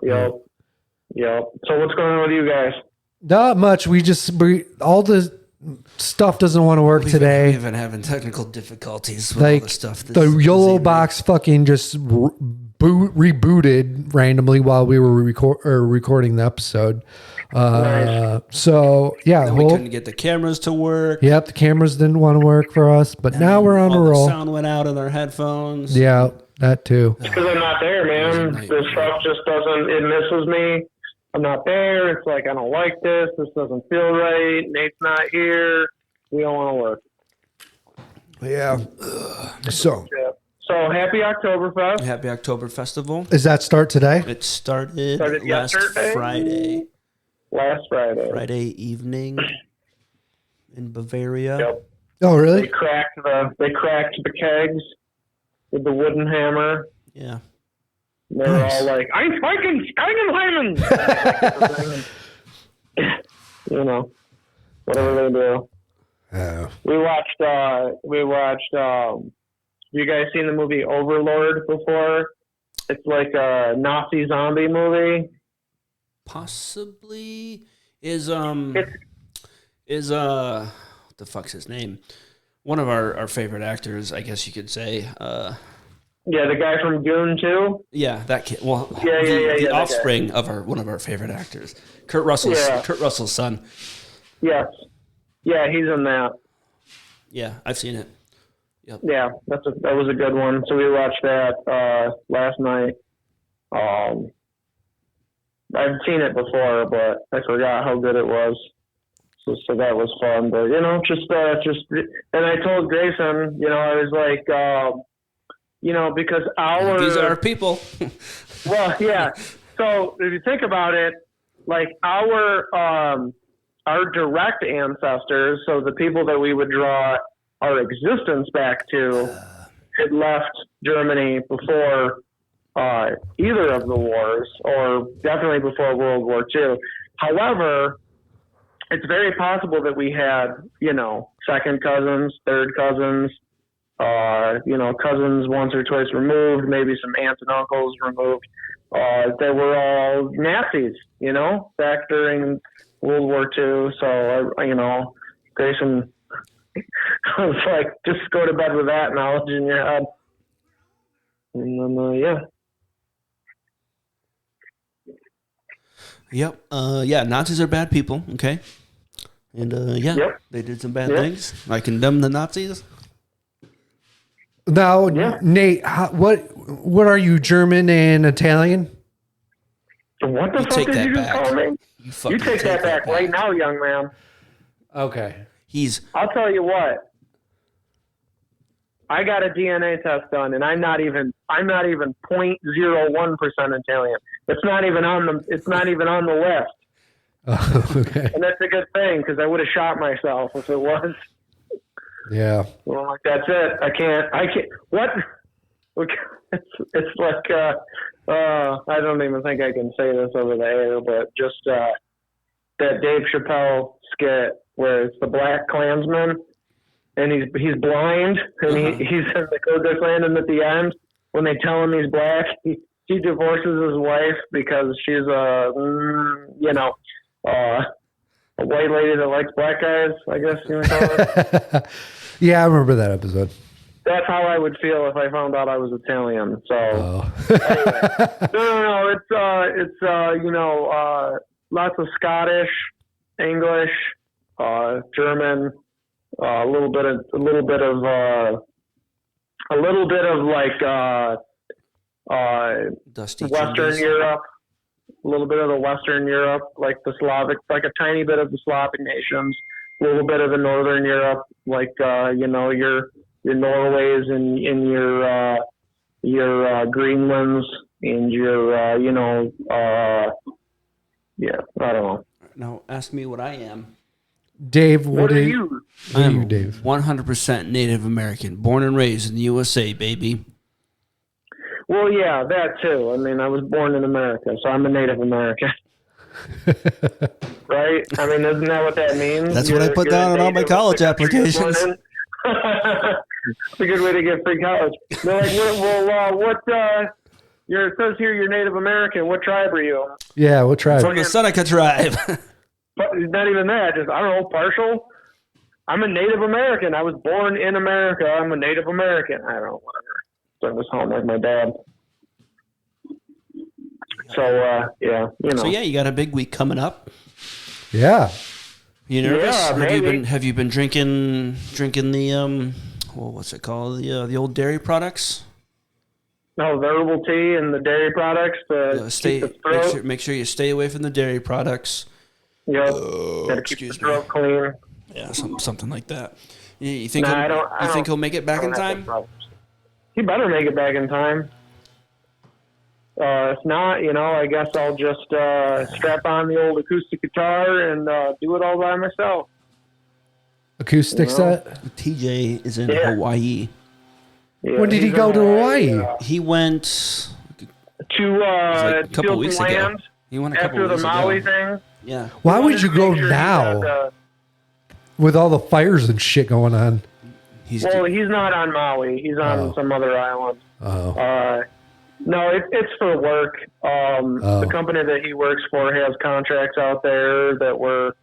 Yep. So what's going on with you guys? Not much. All the stuff doesn't want to work today. We've been having technical difficulties with all the stuff. The YOLO box fucking just rebooted randomly while we were recording the episode. Nice. So yeah, we couldn't get the cameras to work. Yep, the cameras didn't want to work for us, but now we're on a roll. The sound went out in our headphones. Yeah, that too. It's because I'm not there, man. This stuff just doesn't. It misses me. I'm not there. It's I don't like this. This doesn't feel right. Nate's not here. We don't want to work. Yeah. So happy Oktoberfest. Happy October Festival. Does that start today? It started last yesterday? Friday. Last Friday. Friday evening in Bavaria. Yep. Oh, really? They cracked the kegs with the wooden hammer. Yeah. They were all I'm fucking Steigenheimen! Whatever they do. We watched, you guys seen the movie Overlord before? It's a Nazi zombie movie. Possibly. Is Is what the fuck's his name? One of our favorite actors, I guess you could say. Yeah, the guy from Dune 2? Yeah, that kid. Well, Yeah, the that offspring of one of our favorite actors, Kurt Russell's son. Yes. Yeah, he's in that. Yeah, I've seen it. Yep. Yeah, that was a good one. So we watched that last night. I've seen it before, but I forgot how good it was. So that was fun. But just and I told Grayson, I was like, because these are our people. Well, yeah. So if you think about it, like our direct ancestors, so the people that we would draw our existence back to, had left Germany before either of the wars, or definitely before World War II. However, it's very possible that we had, second cousins, third cousins, cousins once or twice removed, maybe some aunts and uncles removed, that were all Nazis, back during World War II. So, Grayson, I was like, just go to bed with that knowledge in your head. And then, yeah. Yep. Nazis are bad people. Okay. And Yep. They did some bad things. I condemn the Nazis. Now, Nate, what are you, German and Italian? What the fuck did you just call me? You take that back right now, young man. Okay. I'll tell you what. I got a DNA test done, and I'm not even 0.01% Italian. It's not even on the list. Oh, okay. And that's a good thing, because I would have shot myself if it was. Yeah. Well, like, that's it. I can't. What? It's like I don't even think I can say this over the air, but just that Dave Chappelle skit where it's the Black Klansman, and he's blind, and he's in the Ku Klux Klan, and at the end, when they tell him he's black, he divorces his wife because she's a white lady that likes black guys, I guess you would call it. Yeah, I remember that episode. That's how I would feel if I found out I was Italian. So, anyway. No, it's lots of Scottish, English, German, a little bit of like Dusty Western Chimneys. Europe, a little bit of the Western Europe, like the Slavic, like a tiny bit of the Slavic nations, a little bit of the Northern Europe, like your Norways and your Greenlands and your I don't know. Now ask me what I am. Dave, What are you? What are you, Dave? 100% Native American, born and raised in the USA, baby. Well, yeah, that too. I mean, I was born in America, so I'm a Native American. Right? I mean, isn't that what that means? That's what I put down on all my college applications. It's a good way to get free college. They're like, it says here you're Native American. What tribe are you? Yeah, what tribe? From the Seneca tribe. But not even that. Just, I don't know, partial. I'm a Native American. I was born in America. I'm a Native American. I don't know, whatever. So I was home like my dad. So, yeah, So yeah, you got a big week coming up. Yeah. You nervous? Yeah, Have you been drinking the what's it called? The old dairy products? No, the herbal tea and the dairy products to keep the throat. Make sure you stay away from the dairy products. Yep. Got to keep the throat clean. Yeah, something like that. You think he'll make it back in time? He better make it back in time. If not, I guess I'll just strap on the old acoustic guitar and do it all by myself. Acoustic set? TJ is in Hawaii. Yeah, When did he go to Hawaii? He went to a couple weeks ago. land He went a couple after the weeks Maui ago. thing. Yeah. Why He would wanted you to go make sure he now got, with all the fires and shit going on? He's not on Maui. He's on some other island. Oh. No, it's for work. The company that he works for has contracts out there that were,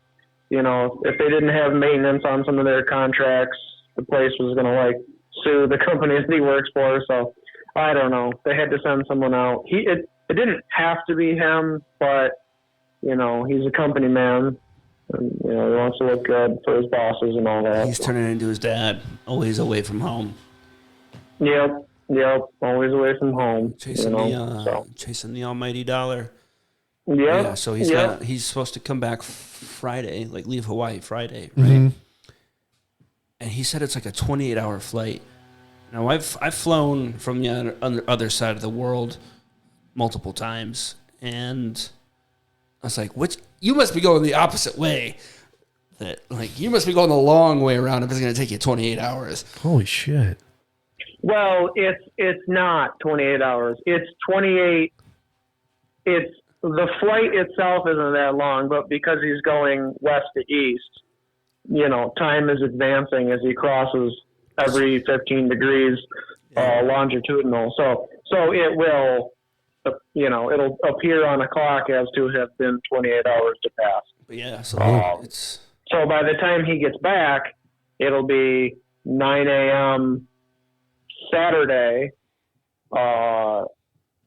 if they didn't have maintenance on some of their contracts, the place was going to like sue the companies that he works for. So I don't know. They had to send someone out. It didn't have to be him, but he's a company man. And, he wants to look good for his bosses and all that. He's turning into his dad, always away from home. Yep, always away from home. Chasing the almighty dollar. Yep. Yeah, so he's supposed to come back Friday, like leave Hawaii Friday, right? And he said it's like a 28-hour flight. Now I've flown from the other side of the world multiple times, and I was like, you must be going the opposite way. That like you must be going the long way around if it's going to take you 28 hours. Holy shit. Well, it's not 28 hours. It's 28. It's the flight itself isn't that long, but because he's going west to east, time is advancing as he crosses every 15 degrees longitudinal. So it will, it'll appear on a clock as to have been 28 hours to pass. But yeah, so so by the time he gets back, it'll be 9 a.m. Saturday, and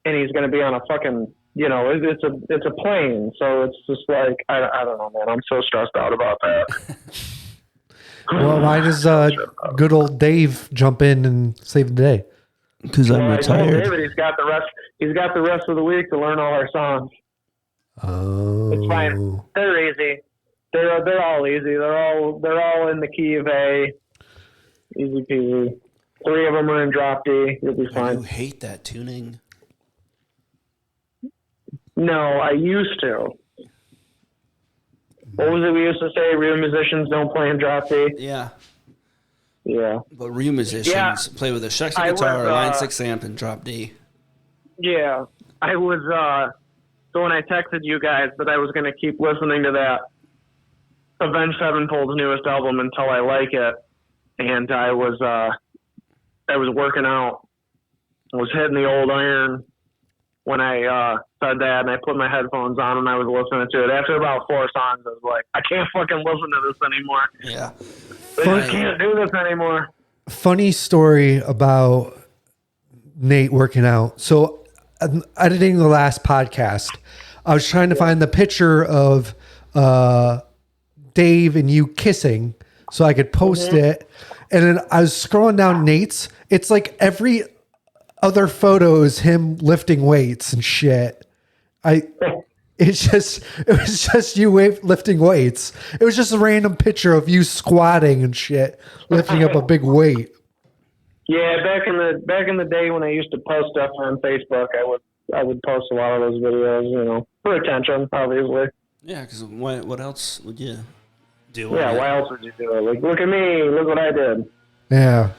he's going to be on a fucking, it's a plane. So it's just like, I don't know, man. I'm so stressed out about that. Well, why does good old Dave jump in and save the day? Because I'm retired. David, he's got the rest of the week to learn all our songs. Oh, it's fine. They're easy. They're all easy. They're all in the key of A. Easy peasy. 3 of them are in drop D. You'll be fine. You hate that tuning. No, I used to. What was it we used to say? Real musicians don't play in drop D. Yeah. Yeah. But real musicians play with a sexy guitar, line 6 amp, and drop D. Yeah. I was, so when I texted you guys that I was going to keep listening to that Avenged Sevenfold's newest album until I like it, and I was working out. I was hitting the old iron when I said that, and I put my headphones on and I was listening to it. After about 4 songs, I was like, I can't fucking listen to this anymore. Yeah. I can't do this anymore. Funny story about Nate working out. So editing the last podcast, I was trying to find the picture of Dave and you kissing so I could post it. And then I was scrolling down Nate's. It's like every other photo is him lifting weights and shit. It was just you lifting weights. It was just a random picture of you squatting and shit, lifting up a big weight. Yeah, back in the day when I used to post stuff on Facebook, I would post a lot of those videos, for attention, obviously. Yeah, because what else would you do? Yeah, why else would you do it? Like, look at me, look what I did. Yeah.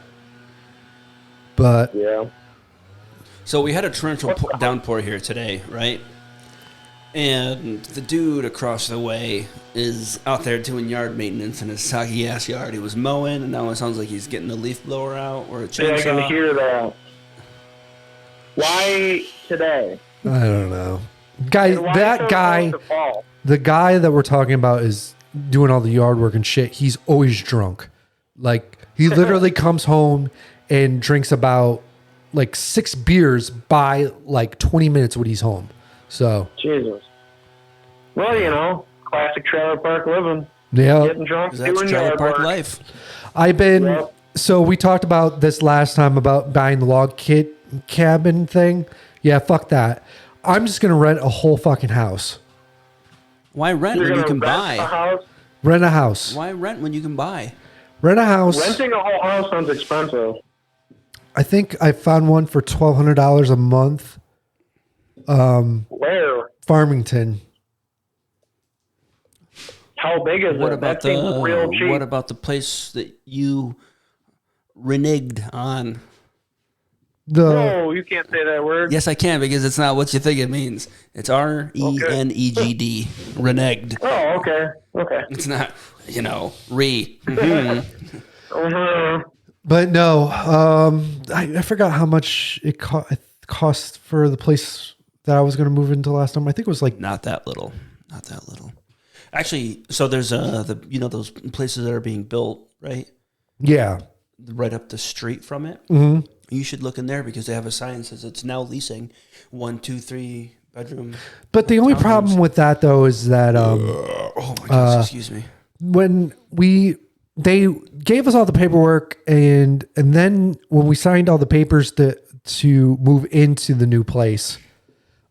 But yeah. So we had a torrential downpour here today, right? And the dude across the way is out there doing yard maintenance in his soggy ass yard. He was mowing, and now it sounds like he's getting a leaf blower out or a chainsaw. Yeah, I can hear that. Why today? I don't know. The guy that we're talking about is doing all the yard work and shit. He's always drunk. Like, he literally comes home and drinks about like 6 beers by like 20 minutes when he's home. So Jesus. Well, classic trailer park living. Yeah. Getting drunk, That's doing trailer yard park work. life. So we talked about this last time about buying the log cabin thing. Yeah, fuck that. I'm just going to rent a whole fucking house. Why rent when you can buy? Rent a house. Why rent when you can buy? Rent a house. Renting a whole house sounds expensive. I think I found one for $1,200 a month. Where? Farmington. How big is What it? about That seems real cheap. what about the place that you reneged on? No, you can't say that word. Yes, I can, because it's not what you think it means. It's RENEGD, reneged. Oh, okay. Okay. It's not, Mm-hmm. Uh-huh. But no, I forgot how much it cost for the place that I was going to move into last time. I think it was like Not that little. Not that little. Actually, so there's those places that are being built, right? Yeah. Right up the street from it. Mm-hmm. You should look in there because they have a sign that says it's now leasing 1, 2, 3 bedroom. But the only problem with that though is that Oh my gosh, excuse me. when they gave us all the paperwork and then when we signed all the papers to move into the new place,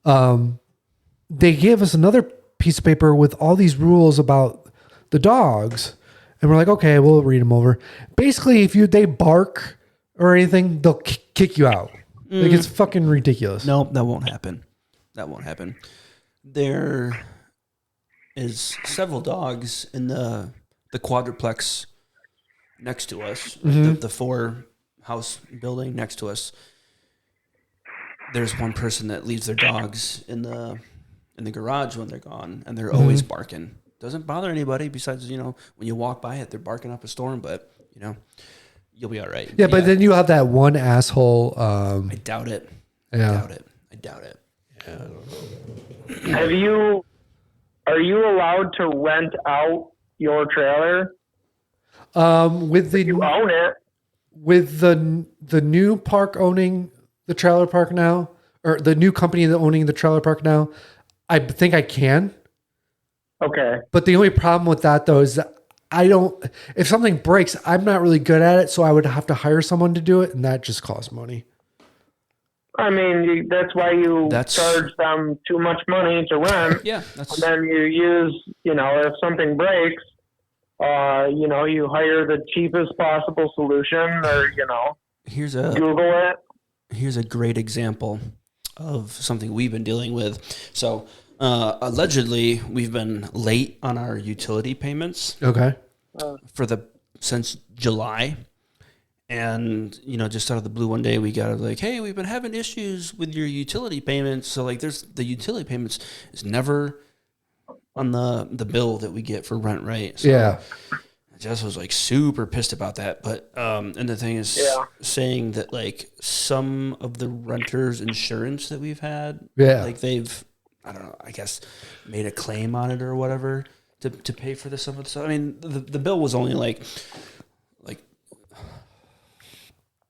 they gave us another piece of paper with all these rules about the dogs. And we're like, okay, we'll read them over. Basically, if they bark or anything, they'll kick you out. Like, it's fucking ridiculous. No, that won't happen. That won't happen. There is several dogs in the quadruplex next to us, the 4-house building next to us. There's one person that leaves their dogs in the garage when they're gone, and they're always barking. Doesn't bother anybody besides, when you walk by it, they're barking up a storm, but, you'll be all right. Yeah, but then you have that one asshole. I doubt it. Yeah. I doubt it. Are you allowed to rent out your trailer? You own it. With the new park owning the trailer park now, or the new company that owning the trailer park now, I think I can. Okay. But the only problem with that though is that if something breaks, I'm not really good at it, so I would have to hire someone to do it, and that just costs money. I mean, that's why you charge them too much money to rent. Yeah. And then you use, if something breaks, you hire the cheapest possible solution, or, Google it. Here's a great example of something we've been dealing with. So, allegedly, we've been late on our utility payments. Okay. Since July. And, just out of the blue one day, we got like, hey, we've been having issues with your utility payments. So, like, the utility payments is never on the bill that we get for rent, right? So yeah. Jess was, like, super pissed about that. But, and the thing is saying that, like, some of the renters' insurance that we've had, like, they've, I don't know, I guess made a claim on it or whatever to pay for the some of the stuff. I mean, the bill was only like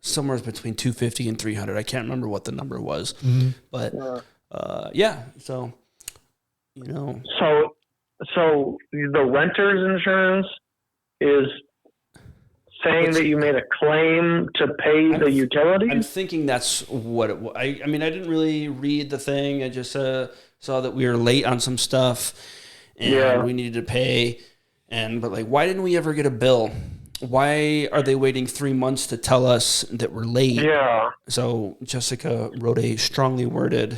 somewhere between $250 and $300. I can't remember what the number was, but so So the renter's insurance is saying that you made a claim to pay the utilities? I'm thinking that's what it was. I mean, I didn't really read the thing. I just saw that we were late on some stuff and we needed to pay. But like, why didn't we ever get a bill? Why are they waiting 3 months to tell us that we're late? Yeah. So Jessica wrote a strongly worded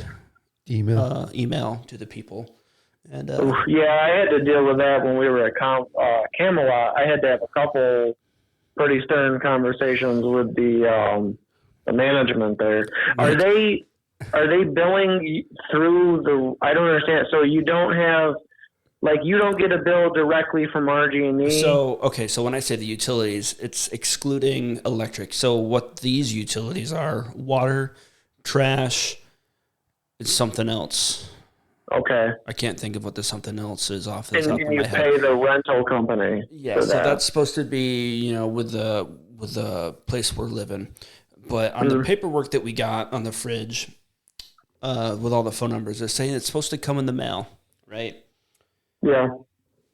email to the people. And I had to deal with that when we were at Camelot. I had to have a couple pretty stern conversations with the management there. Right. Are they billing through the? I don't understand. So you don't have, like, you don't get a bill directly from RG&E. So when I say the utilities, it's excluding electric. So what these utilities are: water, trash. It's something else. Okay. I can't think of what the something else is off the top of my head. And you pay the rental company. Yeah, so that's supposed to be, with the place we're living. But on the paperwork that we got on the fridge, with all the phone numbers, it's saying it's supposed to come in the mail, right? Yeah.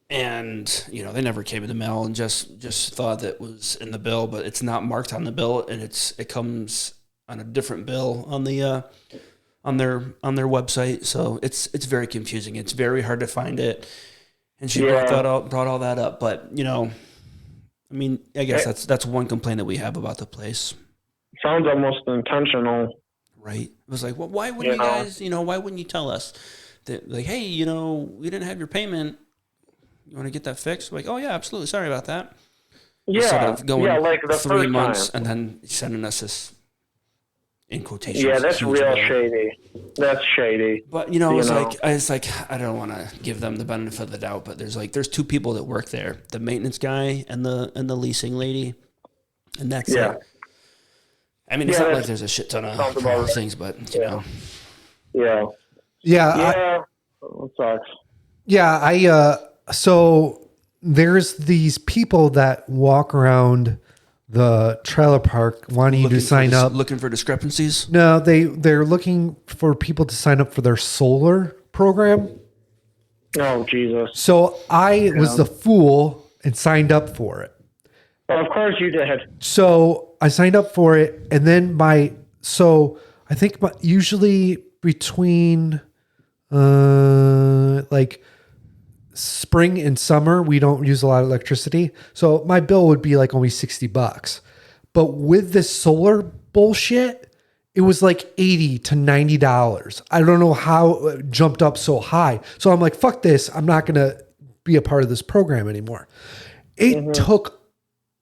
And, they never came in the mail and just thought that it was in the bill, but it's not marked on the bill, and it comes on a different bill on the on their website. So it's very confusing. It's very hard to find it. And she brought all that up. But, I mean, I guess that's one complaint that we have about the place. Sounds almost intentional. Right. It was like, well, why wouldn't you guys, why wouldn't you tell us that, like, hey, we didn't have your payment. You want to get that fixed? Like, oh yeah, absolutely. Sorry about that. Yeah. Instead of going like the 3 months time. and then sending us this in quotations. Yeah, that's real shady. That's shady. But it's like I don't want to give them the benefit of the doubt, but there's two people that work there: the maintenance guy and the leasing lady, and that's it. I mean, it's not like there's a shit ton of things, but Yeah. Yeah. It sucks. Yeah. So there's these people that walk around the trailer park wanting you to sign up. Looking for discrepancies? No, they're looking for people to sign up for their solar program. Oh, Jesus. So I was the fool and signed up for it. Well, of course you did. So I signed up for it, and then I think usually between like spring and summer, we don't use a lot of electricity. So my bill would be like only $60. But with this solar bullshit, it was like $80 to $90. I don't know how it jumped up so high. So I'm like, fuck this. I'm not going to be a part of this program anymore. It took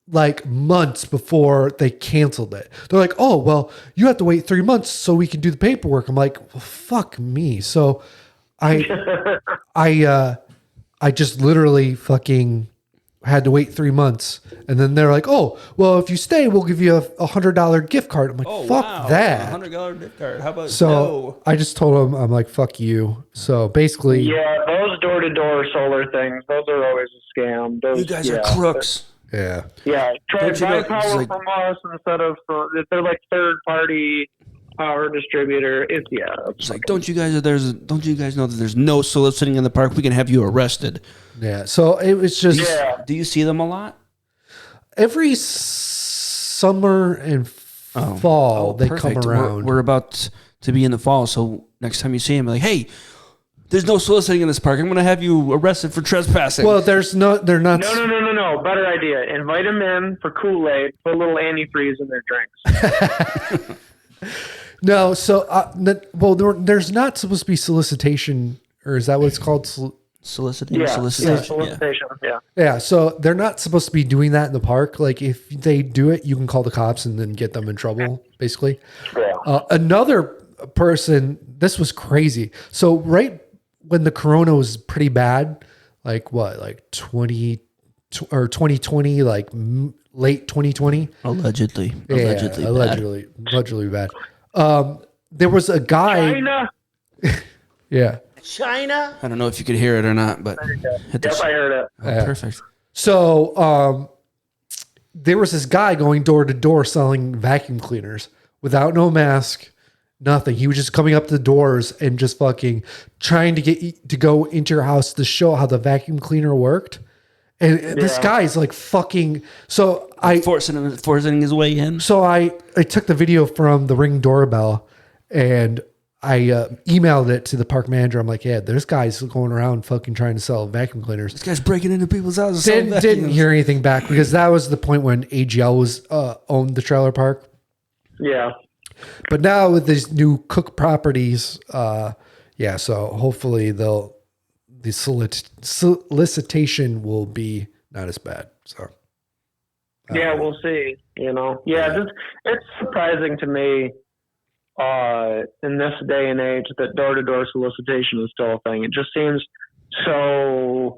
like months before they canceled it. They're like, oh, well, you have to wait 3 months so we can do the paperwork. I'm like, well, fuck me. So I just literally fucking had to wait 3 months. And then they're like, oh, well, if you stay, we'll give you a $100 gift card. I'm like, fuck that. $100 gift card. How about So I just told them, I'm like, fuck you. So basically. Yeah, those door-to-door solar things, those are always a scam. Those, you guys are crooks. Yeah. Yeah, try to buy power like, from us instead of they're like third-party power distributor. It's like, don't you guys know that there's no solar sitting in the park? We can have you arrested. Yeah. So it was just. Yeah. Do you see them a lot? Every summer and fall, they perfect. come around. We're about to be in the fall, so next time you see him, like, hey, there's no soliciting in this park. I'm going to have you arrested for trespassing. Well, they're not. No. Better idea. Invite them in for Kool-Aid. Put a little antifreeze in their drinks. No, so there's not supposed to be solicitation, or is that what it's called? Soliciting? Yeah, Solicitation. Yeah. Yeah, so they're not supposed to be doing that in the park. Like if they do it, you can call the cops and then get them in trouble, basically. Yeah. Another person, this was crazy. So right when the corona was pretty bad, like 20 or 2020, like late 2020. Allegedly bad. There was a guy. China. Yeah. China? I don't know if you could hear it or not, but Yep, I heard it. Oh, perfect. So there was this guy going door to door selling vacuum cleaners without no mask, nothing. He was just coming up to the doors and just fucking trying to get you to go into your house to show how the vacuum cleaner worked. And this guy's like fucking. So forcing his way in. So I took the video from the Ring doorbell and I emailed it to the park manager. I'm like, yeah, there's guys going around fucking trying to sell vacuum cleaners. This guy's breaking into people's houses. Didn't hear anything back because that was the point when AGL was owned the trailer park. Yeah. But now with these new Cook properties, so hopefully the solicitation will be not as bad. So Yeah, we'll see. It's surprising to me in this day and age that door-to-door solicitation is still a thing. It just seems so,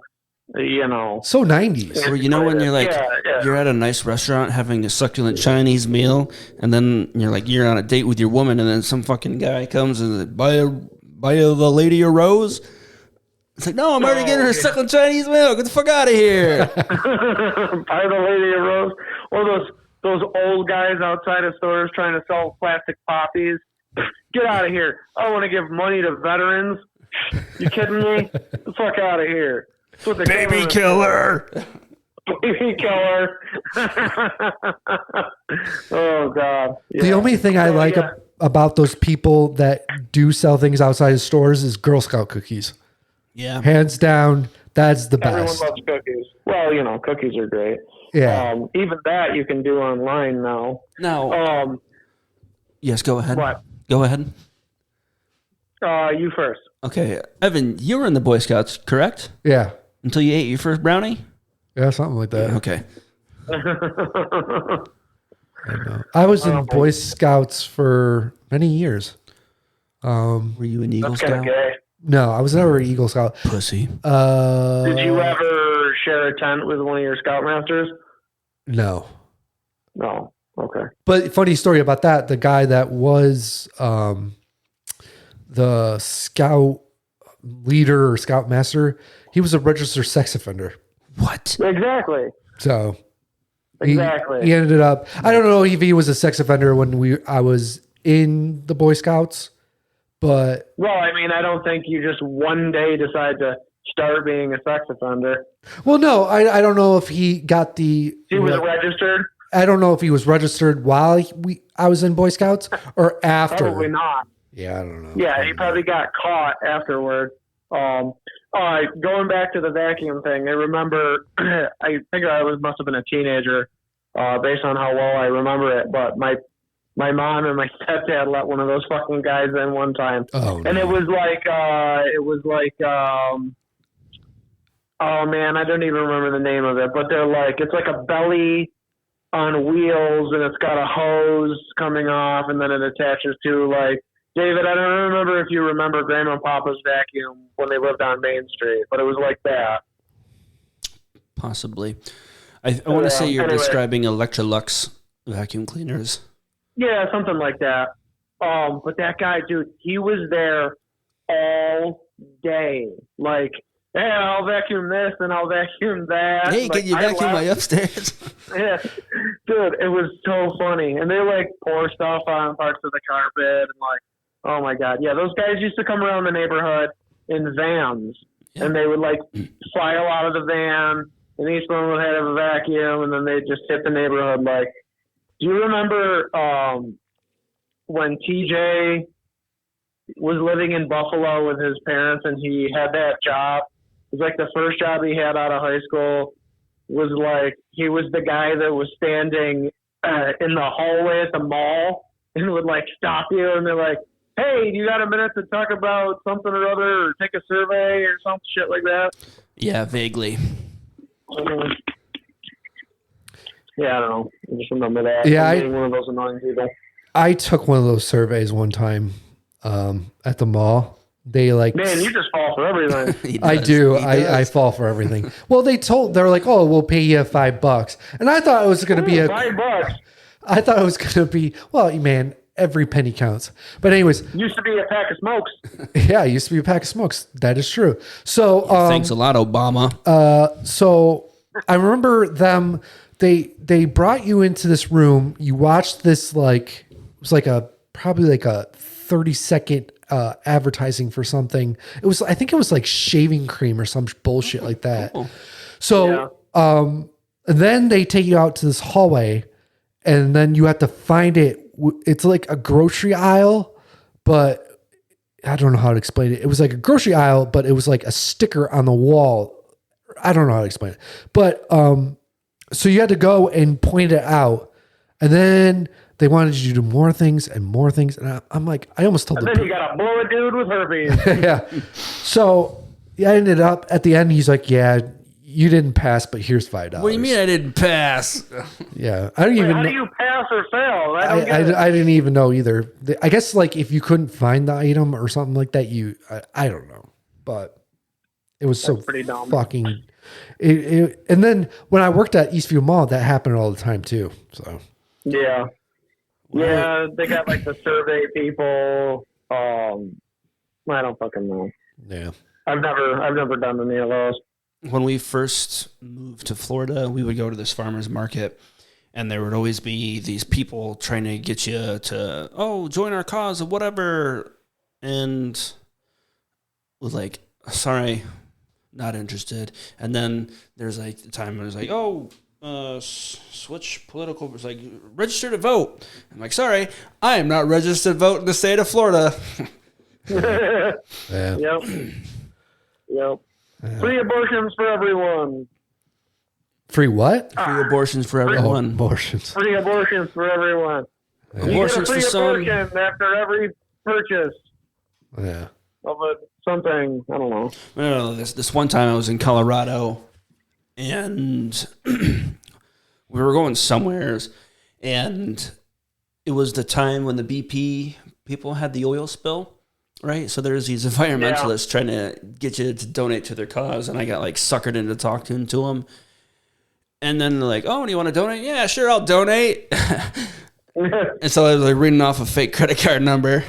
so 90s. Or when you're like, you're at a nice restaurant having a succulent Chinese meal, and then you're on a date with your woman, and then some fucking guy comes and buy the lady a rose. It's like, no, I'm already getting her succulent Chinese meal. Get the fuck out of here. Buy the lady a rose. Or those old guys outside of stores trying to sell plastic poppies. Get out of here. I don't want to give money to veterans. You kidding me? Get the fuck out of here. That's what Baby killer. Baby killer. Oh, God. Yeah. The only thing I like about those people that do sell things outside of stores is Girl Scout cookies. Yeah. Hands down, that's the best. Everyone loves cookies. Well, cookies are great. Yeah. Even that you can do online now. No. Yes, go ahead. What? Go ahead. You first. Okay. Evan, you were in the Boy Scouts, correct? Yeah. Until you ate your first brownie? Yeah, something like that. Okay. I was in Boy Scouts for many years. Were you an Eagle Scout? Okay. No, I was never an Eagle Scout. Pussy. Did you ever share a tent with one of your Scoutmasters? No. No. Okay. But funny story about that, the guy that was the scout leader or scoutmaster, he was a registered sex offender. What? Exactly. So Exactly. he ended up. I don't know if he was a sex offender when I was in the Boy Scouts, but Well, I mean, I don't think you just one day decide to start being a sex offender. well, no, I don't know if he got the. He was registered. I don't know if he was registered while I was in Boy Scouts or after. Probably not. Yeah, I don't know. Yeah, he probably got caught afterward. All right, going back to the vacuum thing, I remember, I think must have been a teenager, based on how well I remember it, but my mom and my stepdad let one of those fucking guys in one time. Oh, and no. it was like, oh man, I don't even remember the name of it, but they're like, it's like a belly on wheels and it's got a hose coming off and then it attaches to like, David, I don't remember if you remember Grandma and Papa's vacuum when they lived on Main Street, but it was like that. Possibly. I want to say you're anyway. describing Electrolux vacuum cleaners. Yeah, something like that. But that guy, dude, he was there all day. Like, hey, I'll vacuum this and I'll vacuum that. Hey, like, can you vacuum my upstairs? Yeah, dude, it was so funny. And they like pour stuff on parts of the carpet and like, oh my God. Yeah, those guys used to come around the neighborhood in vans and they would like file out of the van and each one would have a vacuum and then they'd just hit the neighborhood. Like, do you remember when TJ was living in Buffalo with his parents and he had that job? It was like the first job he had out of high school was like, he was the guy that was standing in the hallway at the mall and would like stop you and they're like, hey, you got a minute to talk about something or other or take a survey or some shit like that? Yeah, vaguely. Yeah, I don't know. I just remember that. Yeah, I'm being one of those annoying people. I took one of those surveys one time at the mall. They like, Man, you just fall for everything. He I does. do. He I does. fall for everything. Well, they're like, oh, we'll pay you $5, and I thought it was going to be $5 I thought it was going to be. Well, man, every penny counts. But anyways, used to be a pack of smokes. yeah, it used to be a pack of smokes. That is true. So, Thanks a lot, Obama. so I remember them. They brought you into this room. You watched this like it was like probably like a 30-second advertising for something. I think it was like shaving cream or some bullshit like that. So then they take you out to this hallway, and then you have to find it. It's like a grocery aisle, but I don't know how to explain it. It was like a grocery aisle, but it was like a sticker on the wall. I don't know how to explain it, but so you had to go and point it out, and then they wanted you to do more things and more things. And I'm like, I almost told And then you got to blow a dude with herpes. yeah. So I ended up at the end. He's like, yeah, you didn't pass, but here's $5. What do you mean I didn't pass? Yeah. I don't even How know. do you pass or fail? I don't get it. I didn't even know either. I guess like if you couldn't find the item or something like that, I don't know, but it was so pretty dumb. fucking. And then when I worked at Eastview Mall, that happened all the time too. So Yeah. Yeah, they got like the survey people. I don't fucking know. yeah. I've never done any of those. When we first moved to Florida, we would go to this farmer's market, and there would always be these people trying to get you to, join our cause or whatever. And was like, sorry, not interested. And then there's like the time when it was like, switch political. It's like, register to vote. I'm like, sorry, I am not registered to vote in the state of Florida. Yeah. Yep. Yep. Free abortions for everyone. Free what? Free abortions for everyone. Abortions. Free abortions for everyone. You get a Abortions free for some. abortion after every purchase Yeah. of something. I don't know. No, this one time I was in Colorado, and we were going somewheres, and it was the time when the BP people had the oil spill, right? So there's these environmentalists trying to get you to donate to their cause, and I got like suckered into talking to them. And then they're like, oh, do you want to donate? Yeah, sure, I'll donate. And so I was like reading off a fake credit card number.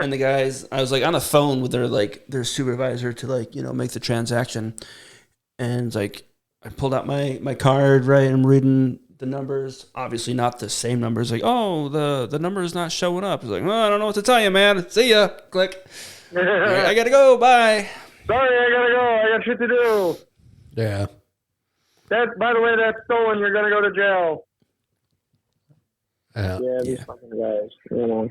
And the guys, I was like on the phone with their supervisor to make the transaction. And like, I pulled out my card, right? I'm reading the numbers, obviously not the same numbers. Like, oh, the number is not showing up. It's like, well, I don't know what to tell you, man. See ya. Click. I gotta go. Bye. Sorry, I gotta go. I got shit to do. Yeah. That, by the way, that's stolen. You're gonna go to jail. Yeah. These fucking guys. You know,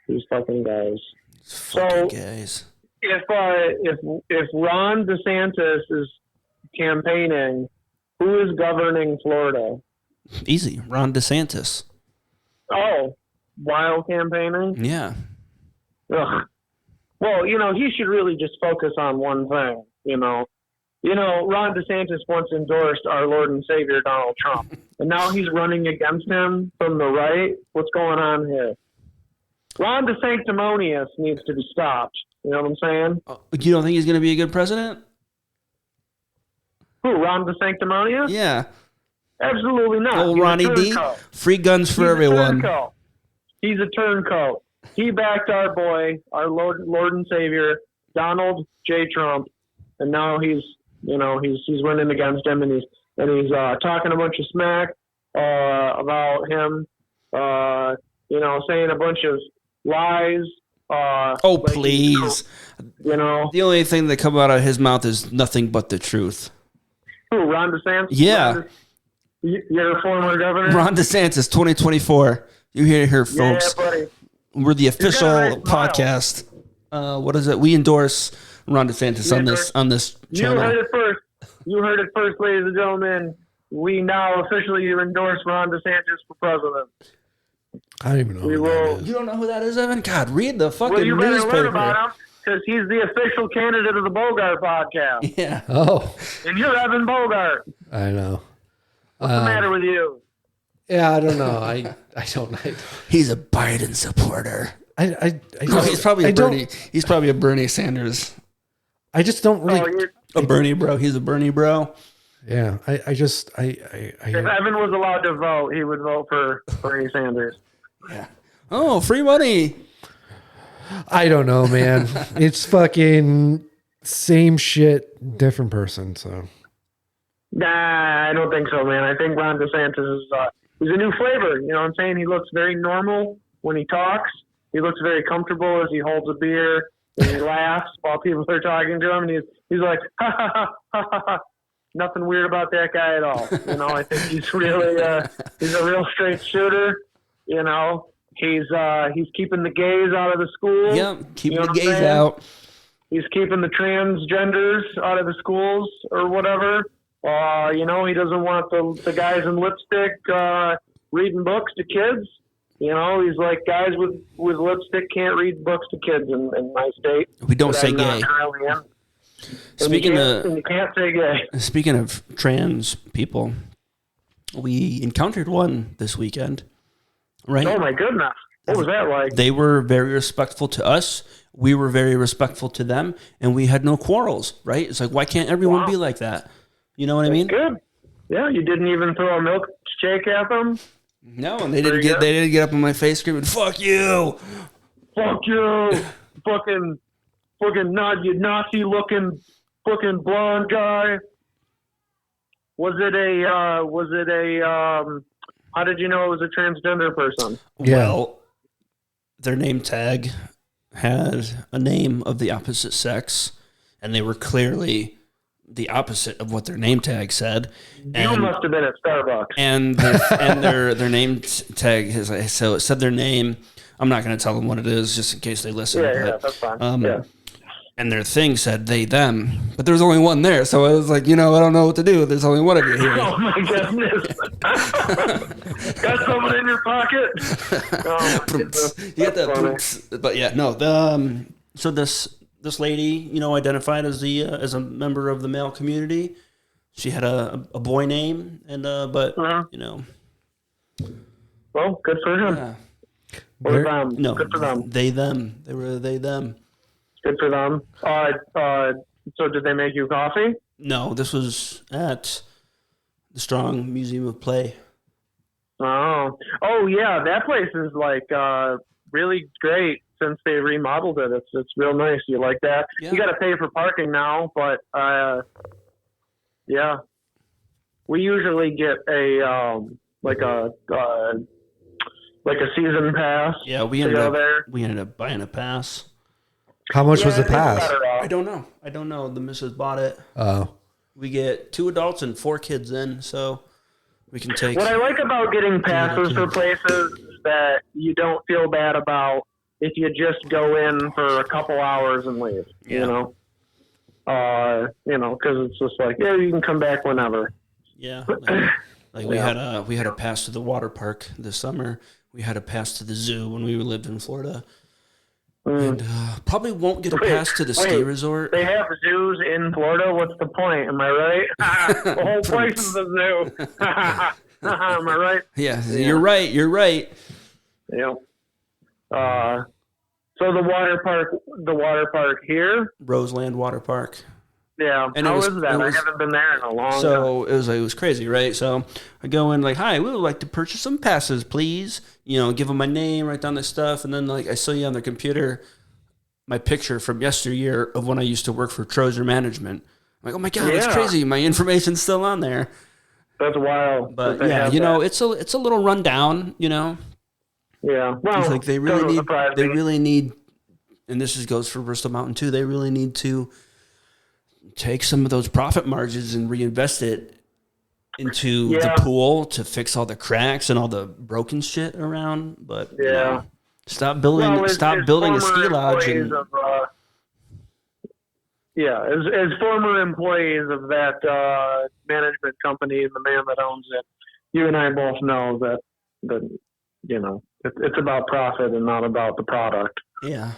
these fucking guys. Fucking guys. If Ron DeSantis is campaigning, who is governing Florida? Easy. Ron DeSantis. Oh, while campaigning? Yeah. Ugh. Well, he should really just focus on one thing, Ron DeSantis once endorsed our Lord and Savior, Donald Trump, and now he's running against him from the right. What's going on here? Ron DeSanctimonious needs to be stopped. You know what I'm saying? You don't think he's going to be a good president? Who, Ron DeSanctimonious? Yeah. Absolutely not. Old Ronnie D. Free guns for everyone. He's a turncoat. He backed our boy, our Lord and Savior, Donald J. Trump, and now he's running against him, and he's talking a bunch of smack about him, saying a bunch of lies. Please. The only thing that come out of his mouth is nothing but the truth. Who, Ron DeSantis? Yeah. You're a former governor? Ron DeSantis, 2024. You hear it here, folks. Yeah, buddy. We're the official podcast. What is it? We endorse Ron DeSantis on this channel. You heard it first, ladies and gentlemen. We now officially endorse Ron DeSantis for president. I don't even know. You don't know who that is, Evan? God, read the fucking you better newspaper. learn about him, because he's the official candidate of the Bogart Podcast. Yeah. Oh. And you're Evan Bogart. I know. What's the matter with you? Yeah, I don't know. I don't. He's a Biden supporter. He's probably a Bernie Sanders. I just don't really. A Bernie bro. He's a Bernie bro. Yeah. If Evan was allowed to vote, he would vote for Bernie Sanders. Yeah. Oh, free money. I don't know, man. It's fucking same shit, different person. So. Nah, I don't think so, man. I think Ron DeSantis is he's a new flavor. You know what I'm saying? He looks very normal when he talks. He looks very comfortable as he holds a beer and he laughs while people are talking to him. And he's like, ha, ha, ha, ha, ha, ha. Nothing weird about that guy at all. I think he's really he's a real straight shooter. He's keeping the gays out of the schools. Yep, keeping the gays out. He's keeping the transgenders out of the schools or whatever. He doesn't want the guys in lipstick reading books to kids. He's like, guys with lipstick can't read books to kids in my state. We don't say gay. Speaking you can't say gay. Speaking of trans people, we encountered one this weekend, right? Oh my goodness. What was that like? They were very respectful to us. We were very respectful to them, and we had no quarrels, right? It's like, why can't everyone be like that? You know what I mean? Good. Yeah, you didn't even throw a milkshake at them? No, and they didn't get up in my face screaming, "Fuck you! Fuck you! fucking you Nazi-looking fucking blonde guy." Was it a how did you know it was a transgender person? Yeah. Well, their name tag had a name of the opposite sex, and they were clearly the opposite of what their name tag said. And, you must have been at Starbucks. And their name tag so it said their name. I'm not going to tell them what it is, just in case they listen. Yeah, that's fine. Yeah. And their thing said they, them. But there was only one there. So I was like, I don't know what to do. There's only one of you here. Oh, my goodness. Got someone in your pocket? Oh, you got that. But yeah, no. So this lady, identified as as a member of the male community. She had a boy name, and Well, good for him. Yeah. Or them. No, Good for them. They, them. They were they, them. Good for them. So did they make you coffee? No, this was at the Strong Museum of Play. Oh yeah, that place is like really great since they remodeled it. It's real nice. You like that? Yeah. You got to pay for parking now, but yeah, we usually get a like a season pass. Yeah, we ended up buying a pass. How much was the it's pass? better off. I don't know. The missus bought it. Oh, We get 2 adults and 4 kids in, so we can take. What I like about getting passes for places is that you don't feel bad about if you just go in for a couple hours and leave. Yeah. You know, because it's just like, yeah, you can come back whenever. Yeah, like we had a pass to the water park this summer. We had a pass to the zoo when we lived in Florida, and probably won't get a pass to the ski resort. They have zoos in Florida. What's the point? Am I right? The whole place is a zoo. Am I right? Yeah, you're right. You're right. Yeah. So the water park here. Roseland Water Park. Yeah. And How is that? I haven't been there in a long time. So it was crazy, right? So I go in like, hi, we would like to purchase some passes, please. You know, give them my name, write down this stuff, and then like I saw you on their computer, my picture from yesteryear of when I used to work for Trozer Management. I'm like, oh my god, that's crazy! My information's still on there. That's wild. But yeah, you know, it's a little rundown, you know. Yeah. Well, It's like they really need, and this goes for Bristol Mountain too. They really need to take some of those profit margins and reinvest it into the pool to fix all the cracks and all the broken shit around. But you know, stop building a ski lodge. As former employees of that management company and the man that owns it, you and I both know that you know it's about profit and not about the product. Yeah,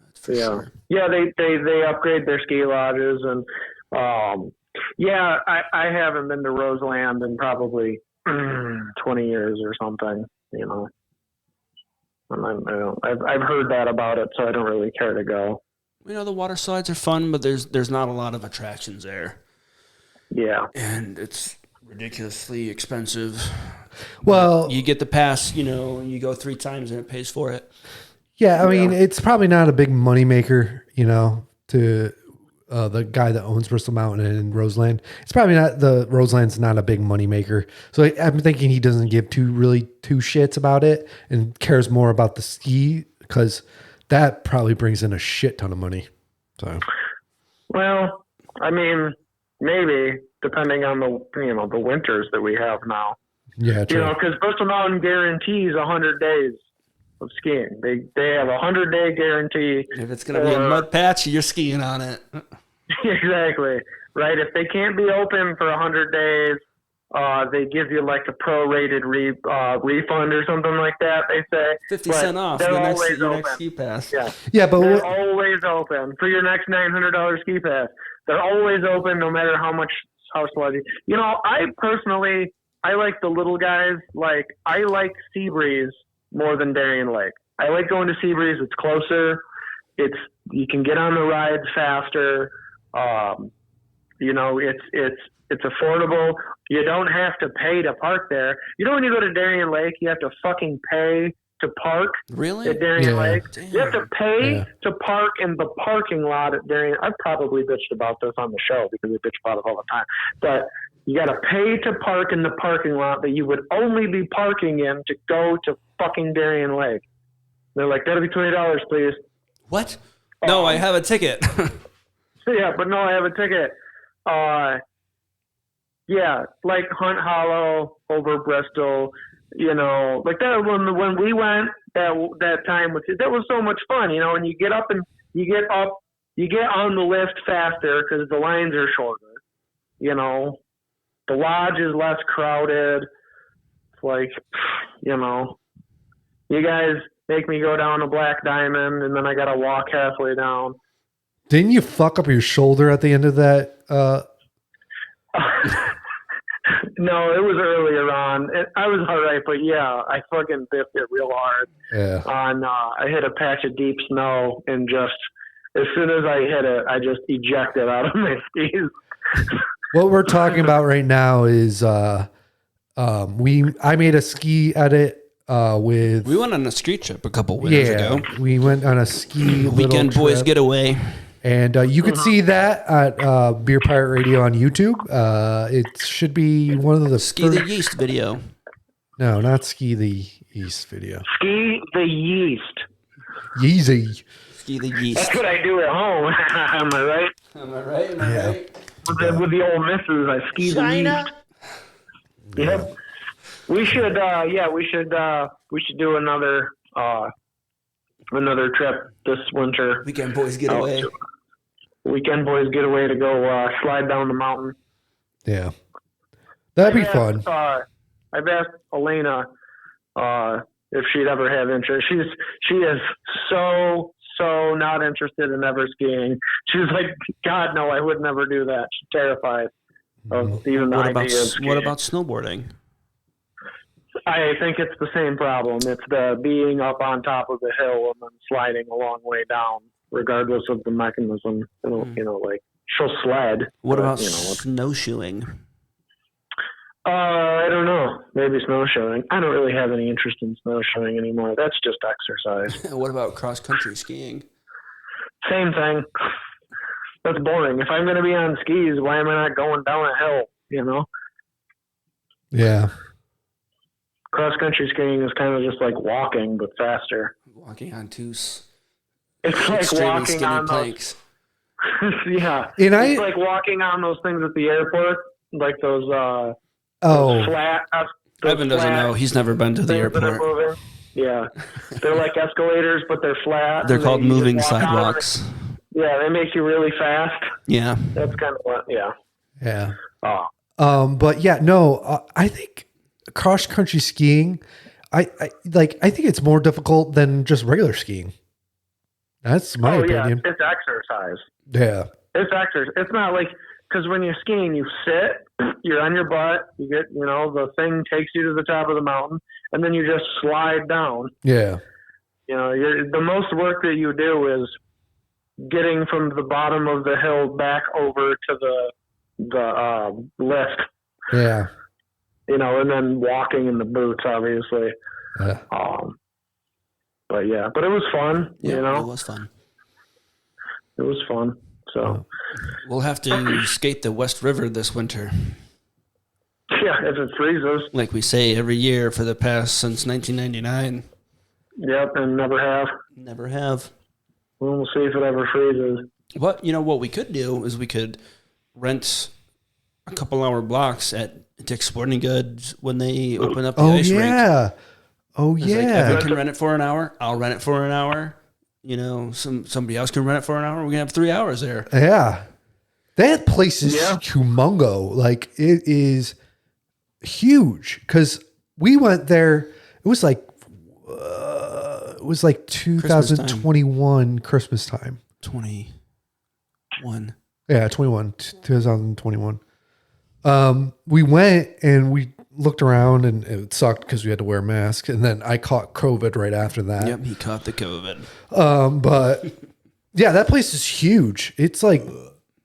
that's for sure. Yeah, they upgrade their ski lodges and I haven't been to Roseland in probably 20 years or something. You know, and I've heard that about it, so I don't really care to go. You know, the water slides are fun, but there's not a lot of attractions there. Yeah. And it's ridiculously expensive. well, You get the pass, you know, and you go 3 times and it pays for it. yeah. I mean, it's probably not a big moneymaker, you know, to the guy that owns Bristol Mountain and Roseland. It's probably not Roseland's not a big moneymaker. So I'm thinking he doesn't give two shits about it and cares more about the ski because that probably brings in a shit ton of money. So, well, I mean, maybe depending on the winters that we have now. yeah, true. You know, because Bristol Mountain guarantees 100 days of skiing. They have a 100-day guarantee. If it's going to be a mud patch, you're skiing on it. Exactly. Right. If they can't be open for 100 days, they give you like a prorated refund or something like that. They say 50 cents off your next ski pass. Yeah, but they're always open for your next $900 ski pass. They're always open, no matter how sludgy. You know, I like the little guys. Like I like Seabreeze more than Darien Lake. I like going to Seabreeze. It's closer. You can get on the rides faster. You know, it's affordable. You don't have to pay to park there. You know, when you go to Darien Lake, you have to fucking pay to park. Really? At Darien Lake. Damn. You have to pay to park in the parking lot at Darien. I've probably bitched about this on the show because we bitch about it all the time. But you got to pay to park in the parking lot that you would only be parking in to go to fucking Darien Lake. They're like, that'll be $20, please. What? No, I have a ticket. Yeah, but no, I have a ticket. Yeah, like Hunt Hollow over Bristol, you know, like that when we went that time that was so much fun, you know, and you get on the lift faster because the lines are shorter, you know, the lodge is less crowded. It's like, you know, you guys make me go down a Black Diamond and then I got to walk halfway down. Didn't you fuck up your shoulder at the end of that? No, it was earlier on. I was all right, but yeah, I fucking biffed it real hard. Yeah. I hit a patch of deep snow and just as soon as I hit it, I just ejected out of my skis. What we're talking about right now is I made a ski edit with We went on a ski trip a couple winters ago. we went on a ski Weekend little boys trip. getaway. And you can see that at Beer Pirate Radio on YouTube. It should be one of the Ski the Yeast video. No, not Ski the Yeast video. Ski the yeast. Yeezy. Ski the Yeast. That's what I do at home. Am I right? Am I right? Am I right? With the old missus, I ski the yeast. Yep. We should. We should do another trip this winter. Weekend boys getaway. Weekend boys getaway to go slide down the mountain. Yeah. That'd be fun. I've asked Elena if she'd ever have interest. She is so not interested in ever skiing. She's like, God, no, I would never do that. She's terrified of even the idea of skiing. What about snowboarding? I think it's the same problem. It's the being up on top of the hill and then sliding a long way down, regardless of the mechanism. You know, like she'll sled. What but, about you know, snowshoeing? I don't know. Maybe snowshoeing. I don't really have any interest in snowshoeing anymore. That's just exercise. What about cross-country skiing? Same thing. That's boring. If I'm going to be on skis, why am I not going down a hill, you know? Yeah. Cross-country skiing is kind of just like walking, but faster. Walking on two It's like extremely walking skinny on planks. yeah. And it's like walking on those things at the airport, like those flat. Evan doesn't know. He's never been to the things that are airport. moving. Yeah. They're like escalators, but they're flat. They're and called you just moving walk on sidewalks. Yeah, they make you really fast. Yeah. That's kind of what, yeah. Yeah. Oh. But yeah, no, I think cross country skiing, I think it's more difficult than just regular skiing. That's my opinion. Yeah, it's exercise. Yeah. It's exercise. It's not like, because when you're skiing, you sit, you're on your butt, you get, the thing takes you to the top of the mountain, and then you just slide down. Yeah. The most work that you do is getting from the bottom of the hill back over to the lift. Yeah. And then walking in the boots, obviously. Yeah. But it was fun. Yeah, it was fun. It was fun. So we'll have to skate the West River this winter. Yeah, if it freezes. Like we say every year for the past since 1999. Yep, and never have. Never have. We'll see if it ever freezes. What we could do is we could rent a couple hour blocks at Dick's Sporting Goods when they open up the ice rink. Oh It's yeah. like, Evan can rent it for an hour. I'll rent it for an hour. Somebody else can rent it for an hour. We're gonna have 3 hours there. Yeah. That place is humongo. Like, it is huge. Because we went there. It was like 2021 Christmas time. 21. Yeah, 2021. We went and we looked around and it sucked because we had to wear masks. And then I caught COVID right after that. Yep, he caught the COVID. But yeah, that place is huge. It's like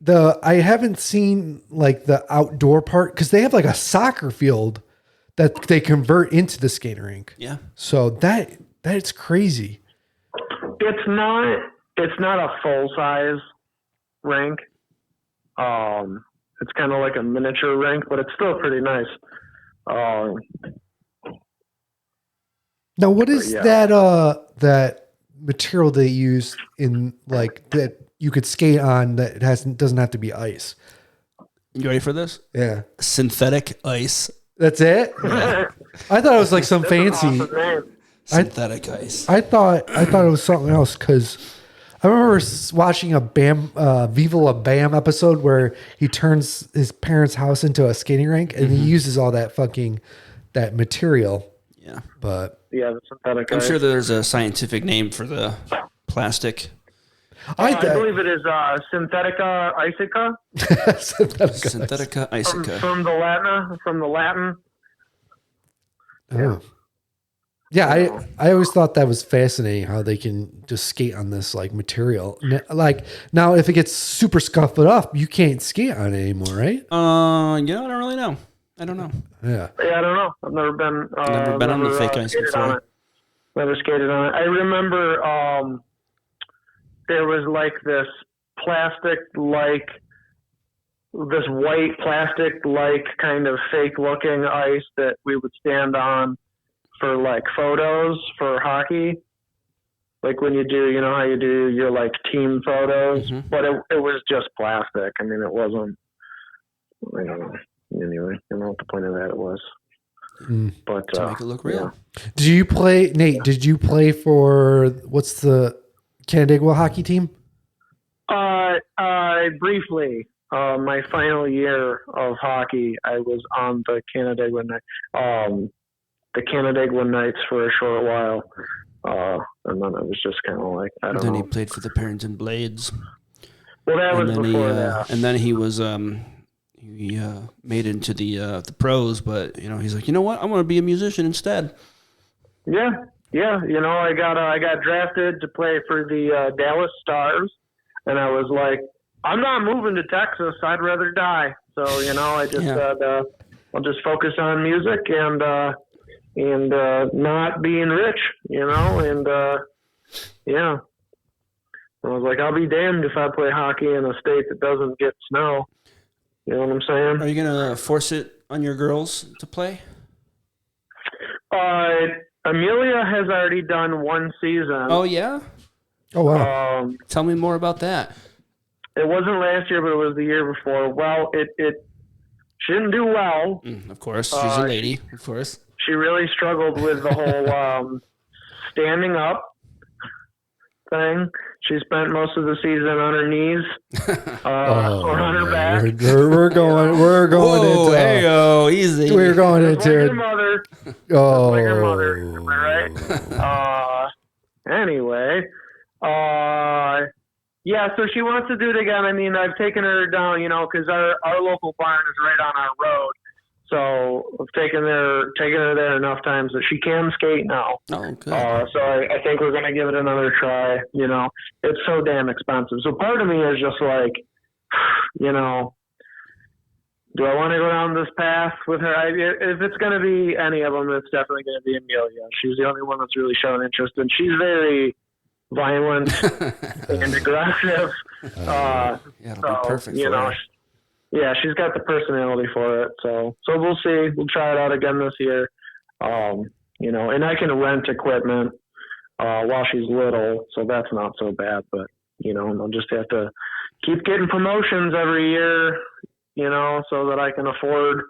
I haven't seen like the outdoor part because they have like a soccer field that they convert into the skating rink. Yeah. So that's crazy. It's not a full size rink. It's kind of like a miniature rink, but it's still pretty nice. Now, what is that material they use in like that you could skate on that doesn't have to be ice? You ready for this? Yeah. Synthetic ice. That's it? I thought it was like some fancy Synthetic ice. I thought it was something else because I remember watching a Viva La Bam episode where he turns his parents' house into a skating rink and he uses all that material. Yeah. But yeah, the synthetic I'm ice. sure there's a scientific name for the plastic. I believe it is Synthetica Icica. Synthetica Icica. From the Latin. Oh. Yeah, I always thought that was fascinating how they can just skate on this like material. Like now, if it gets super scuffed up, you can't skate on it anymore, right? I don't really know. I don't know. Yeah. Yeah, I don't know. I've never been. Never been on the fake ice skated before. on it. Never skated on it. I remember there was like this white plastic-like kind of fake-looking ice that we would stand on for like photos for hockey. Like when you do, you know how you do your like team photos, but it was just plastic. I mean, it wasn't. I don't know. Anyway, I don't know what the point of that was. But To make it look real. Yeah. Do you play, Nate? Did you play for what's the Canandaigua hockey team? Briefly, my final year of hockey, I was on the Canandaigua Knights for a short while, and then it was just kind of like I don't Then know. he played for the Parrington Blades. Well, that was And then before that. and then he was he made it into the pros, but you know he's like, you know what, I want to be a musician instead. Yeah. You know, I got drafted to play for the Dallas Stars, and I was like, I'm not moving to Texas. I'd rather die. So you know, I just said I'll just focus on music and not being rich. You know, and yeah. I was like, I'll be damned if I play hockey in a state that doesn't get snow. You know what I'm saying? Are you gonna force it on your girls to play? Amelia has already done one season. Oh yeah. Oh wow. Tell me more about that. It wasn't last year, but it was the year before. Well, she didn't do well. Of course, she's a lady. Of course. She really struggled with the whole standing up thing. She spent most of the season on her knees or on her back. We're going Whoa, into hey-o, easy. we're going Just like into your mother. oh Like her mother. Am I right? Anyway. Yeah, so she wants to do it again. I mean, I've taken her down, you know, because our local barn is right on our road. So I've taken her there enough times that she can skate now. Oh, good. So I think we're going to give it another try. You know, it's so damn expensive. So part of me is just like, you know, do I want to go down this path with her? If it's going to be any of them, it's definitely going to be Amelia. She's the only one that's really shown interest, and she's very violent and aggressive. Yeah, it'll be perfect you for know, her. yeah, she's got the personality for it. So we'll see. We'll try it out again this year. You know, and I can rent equipment while she's little, so that's not so bad. But you know, I'll just have to keep getting promotions every year, you know, so that I can afford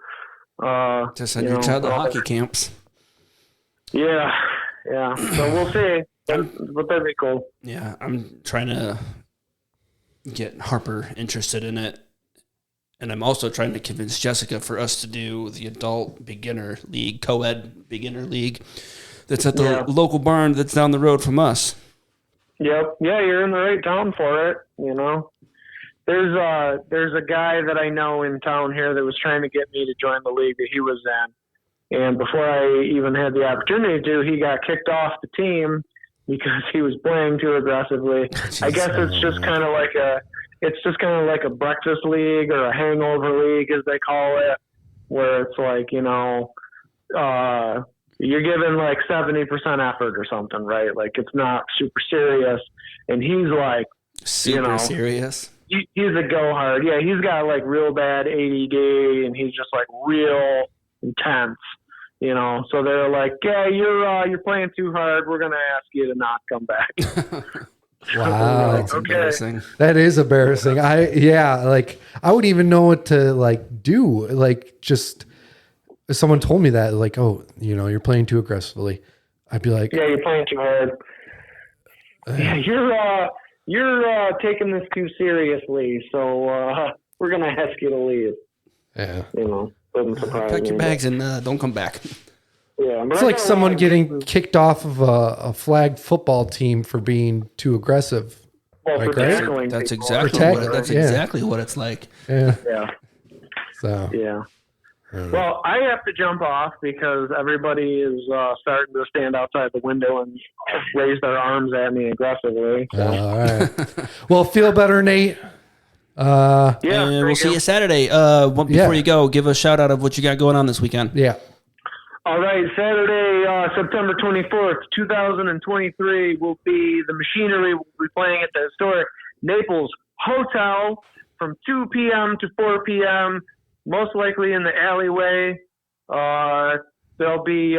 To send your child to hockey camps. Yeah. So we'll see. But that'd be cool. Yeah, I'm trying to get Harper interested in it. And I'm also trying to convince Jessica for us to do the adult beginner league, co-ed beginner league that's at the local barn that's down the road from us. Yep. Yeah, you're in the right town for it, you know. There's a guy that I know in town here that was trying to get me to join the league that he was in. And before I even had the opportunity to, he got kicked off the team because he was playing too aggressively. I guess it's just kind of like a breakfast league or a hangover league, as they call it, where it's like, you know, you're giving like 70% effort or something, right? Like it's not super serious. And he's like, Super serious. He's a go hard. Yeah, he's got like real bad ADD, and he's just like real intense. You know, so they're like, yeah, you're playing too hard. We're gonna ask you to not come back. wow. That's embarrassing. That is embarrassing. I wouldn't even know what to like do. Like just if someone told me that, like, oh, you know, you're playing too aggressively, I'd be like, yeah, you're playing too hard. Yeah, you're taking this too seriously, so we're gonna ask you to leave. yeah. You know, doesn't surprise Pack me. your bags and don't come back. Yeah, but It's I like got a someone lot of getting reasons- kicked off of a flag football team for being too aggressive. well, for like, right? tackling That's people. exactly what it's like. Yeah. Yeah. So Yeah. Well, I have to jump off because everybody is starting to stand outside the window and raise their arms at me aggressively. So. all right. Well, feel better, Nate. Yeah, And we'll see you you. Saturday. Before Yeah. you go, give a shout out of what you got going on this weekend. Yeah. All right, Saturday, September 24th, 2023 will be the Machinery. Will be playing at the historic Naples Hotel from 2 p.m. to 4 p.m., most likely in the alleyway. There'll be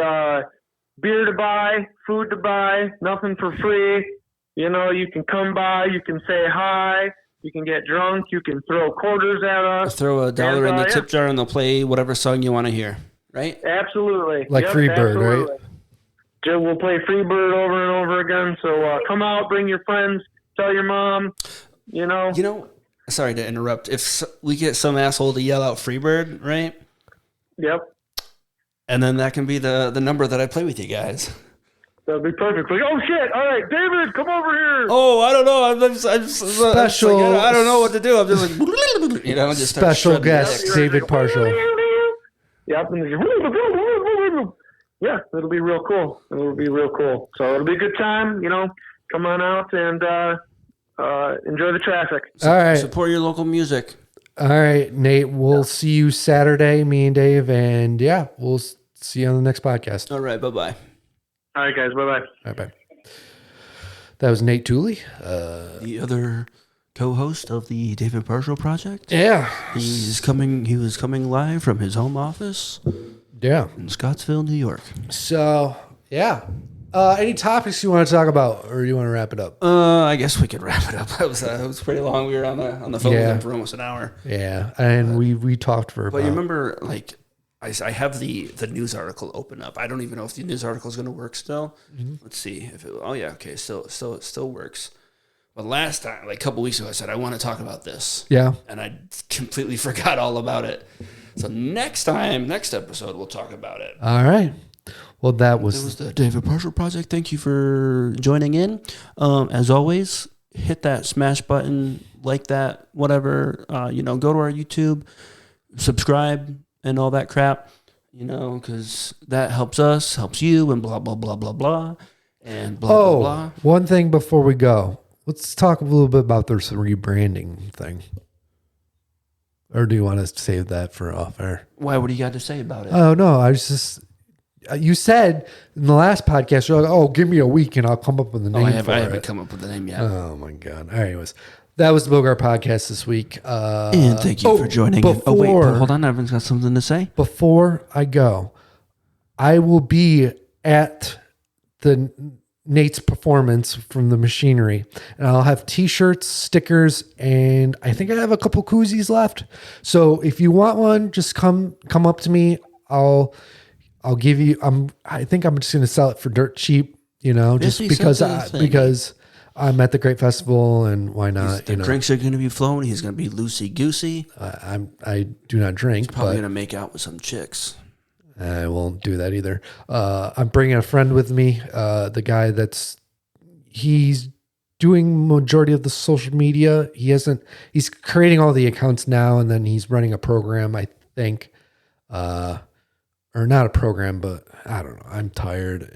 beer to buy, food to buy, nothing for free. You know, you can come by, you can say hi, you can get drunk, you can throw quarters at us. Throw $1 in the yeah. tip jar and they'll play whatever song you want to hear. Right? Absolutely. Like Freebird, absolutely. right? Joe will play Freebird over and over again. So come out, bring your friends, tell your mom, you know. You know, sorry to interrupt. If we get some asshole to yell out Freebird, right? Yep. And then that can be the number that I play with you guys. That'd be perfect. Like, oh, shit. All right, David, come over here. Oh, I don't know. I'm Special- like, I don't know what to do. I'm just like, you know, just start Special shredding guest, it up. David Parshall. Yep. And yeah, it'll be real cool. It'll be real cool. So it'll be a good time. You know, come on out and enjoy the traffic. All right. Support your local music. All right, Nate. We'll see you Saturday, me and Dave. And yeah, we'll see you on the next podcast. All right. Bye-bye. All right, guys. Bye-bye. All right, bye. That was Nate Tooley. The other co-host of the David Parshall Project. Yeah. He was coming live from his home office Yeah. in Scottsville, New York. So, yeah. Any topics you want to talk about, or you want to wrap it up? I guess we could wrap it up. It was pretty long. We were on the phone with Yeah. him for almost an hour. Yeah, and we talked for But about. you remember, like, I have the news article open up. I don't even know if the news article is going to work still. Let's see if it. Oh yeah, okay, it still works. But last time, like a couple weeks ago, I said I want to talk about this. Yeah. And I completely forgot all about it. So next episode, we'll talk about it. All right. Well, that It was was the David Parshall Project. Thank you for joining in. As always, hit that smash button, like that, whatever. Go to our YouTube, subscribe, and all that crap. Because that helps us, helps you, and blah blah blah blah blah, and blah blah blah. One thing before we go. Let's talk a little bit about this rebranding thing. Or do you want us to save that for off air? Why? What do you got to say about it? Oh, no. I was just... You said in the last podcast, you're like, oh, give me a week and I'll come up with a name I for haven't it. come up with a name yet. Oh, my God. All right, anyways. That was the Bogart Podcast this week. And thank you for joining in. Oh, wait, hold on. Everyone's got something to say. Before I go, I will be at the Nate's performance from the Machinery, and I'll have T-shirts, stickers, and I think I have a couple koozies left. So if you want one, just come up to me. I'll give you. I think I'm just gonna sell it for dirt cheap. Just because I'm at the Great Festival, and why not? The drinks are going to be flowing. He's going to be loosey goosey. I do not drink. Probably but going to make out with some chicks. I won't do that either. I'm bringing a friend with me. The guy he's doing majority of the social media. He's creating all the accounts now, and then he's running a program, I think, or not a program, but I don't know. I'm tired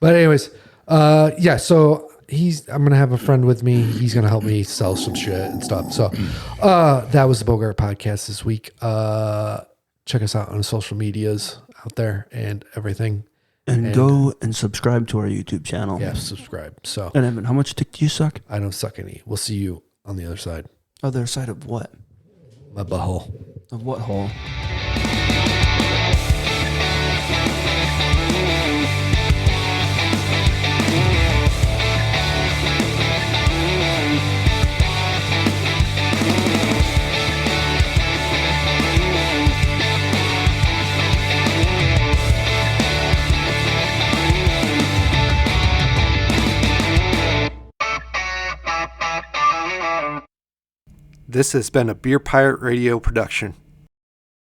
but anyways, yeah. So I'm going to have a friend with me. He's going to help me sell some shit and stuff. So, that was the Bogart Podcast this week. Check us out on social medias out there and everything. And go and subscribe to our YouTube channel. Yeah, subscribe. So, And Evan, how much dick do you suck? I don't suck any. We'll see you on the other side. Other side of what? My butthole. Of what hole? This has been a Beer Pirate Radio production.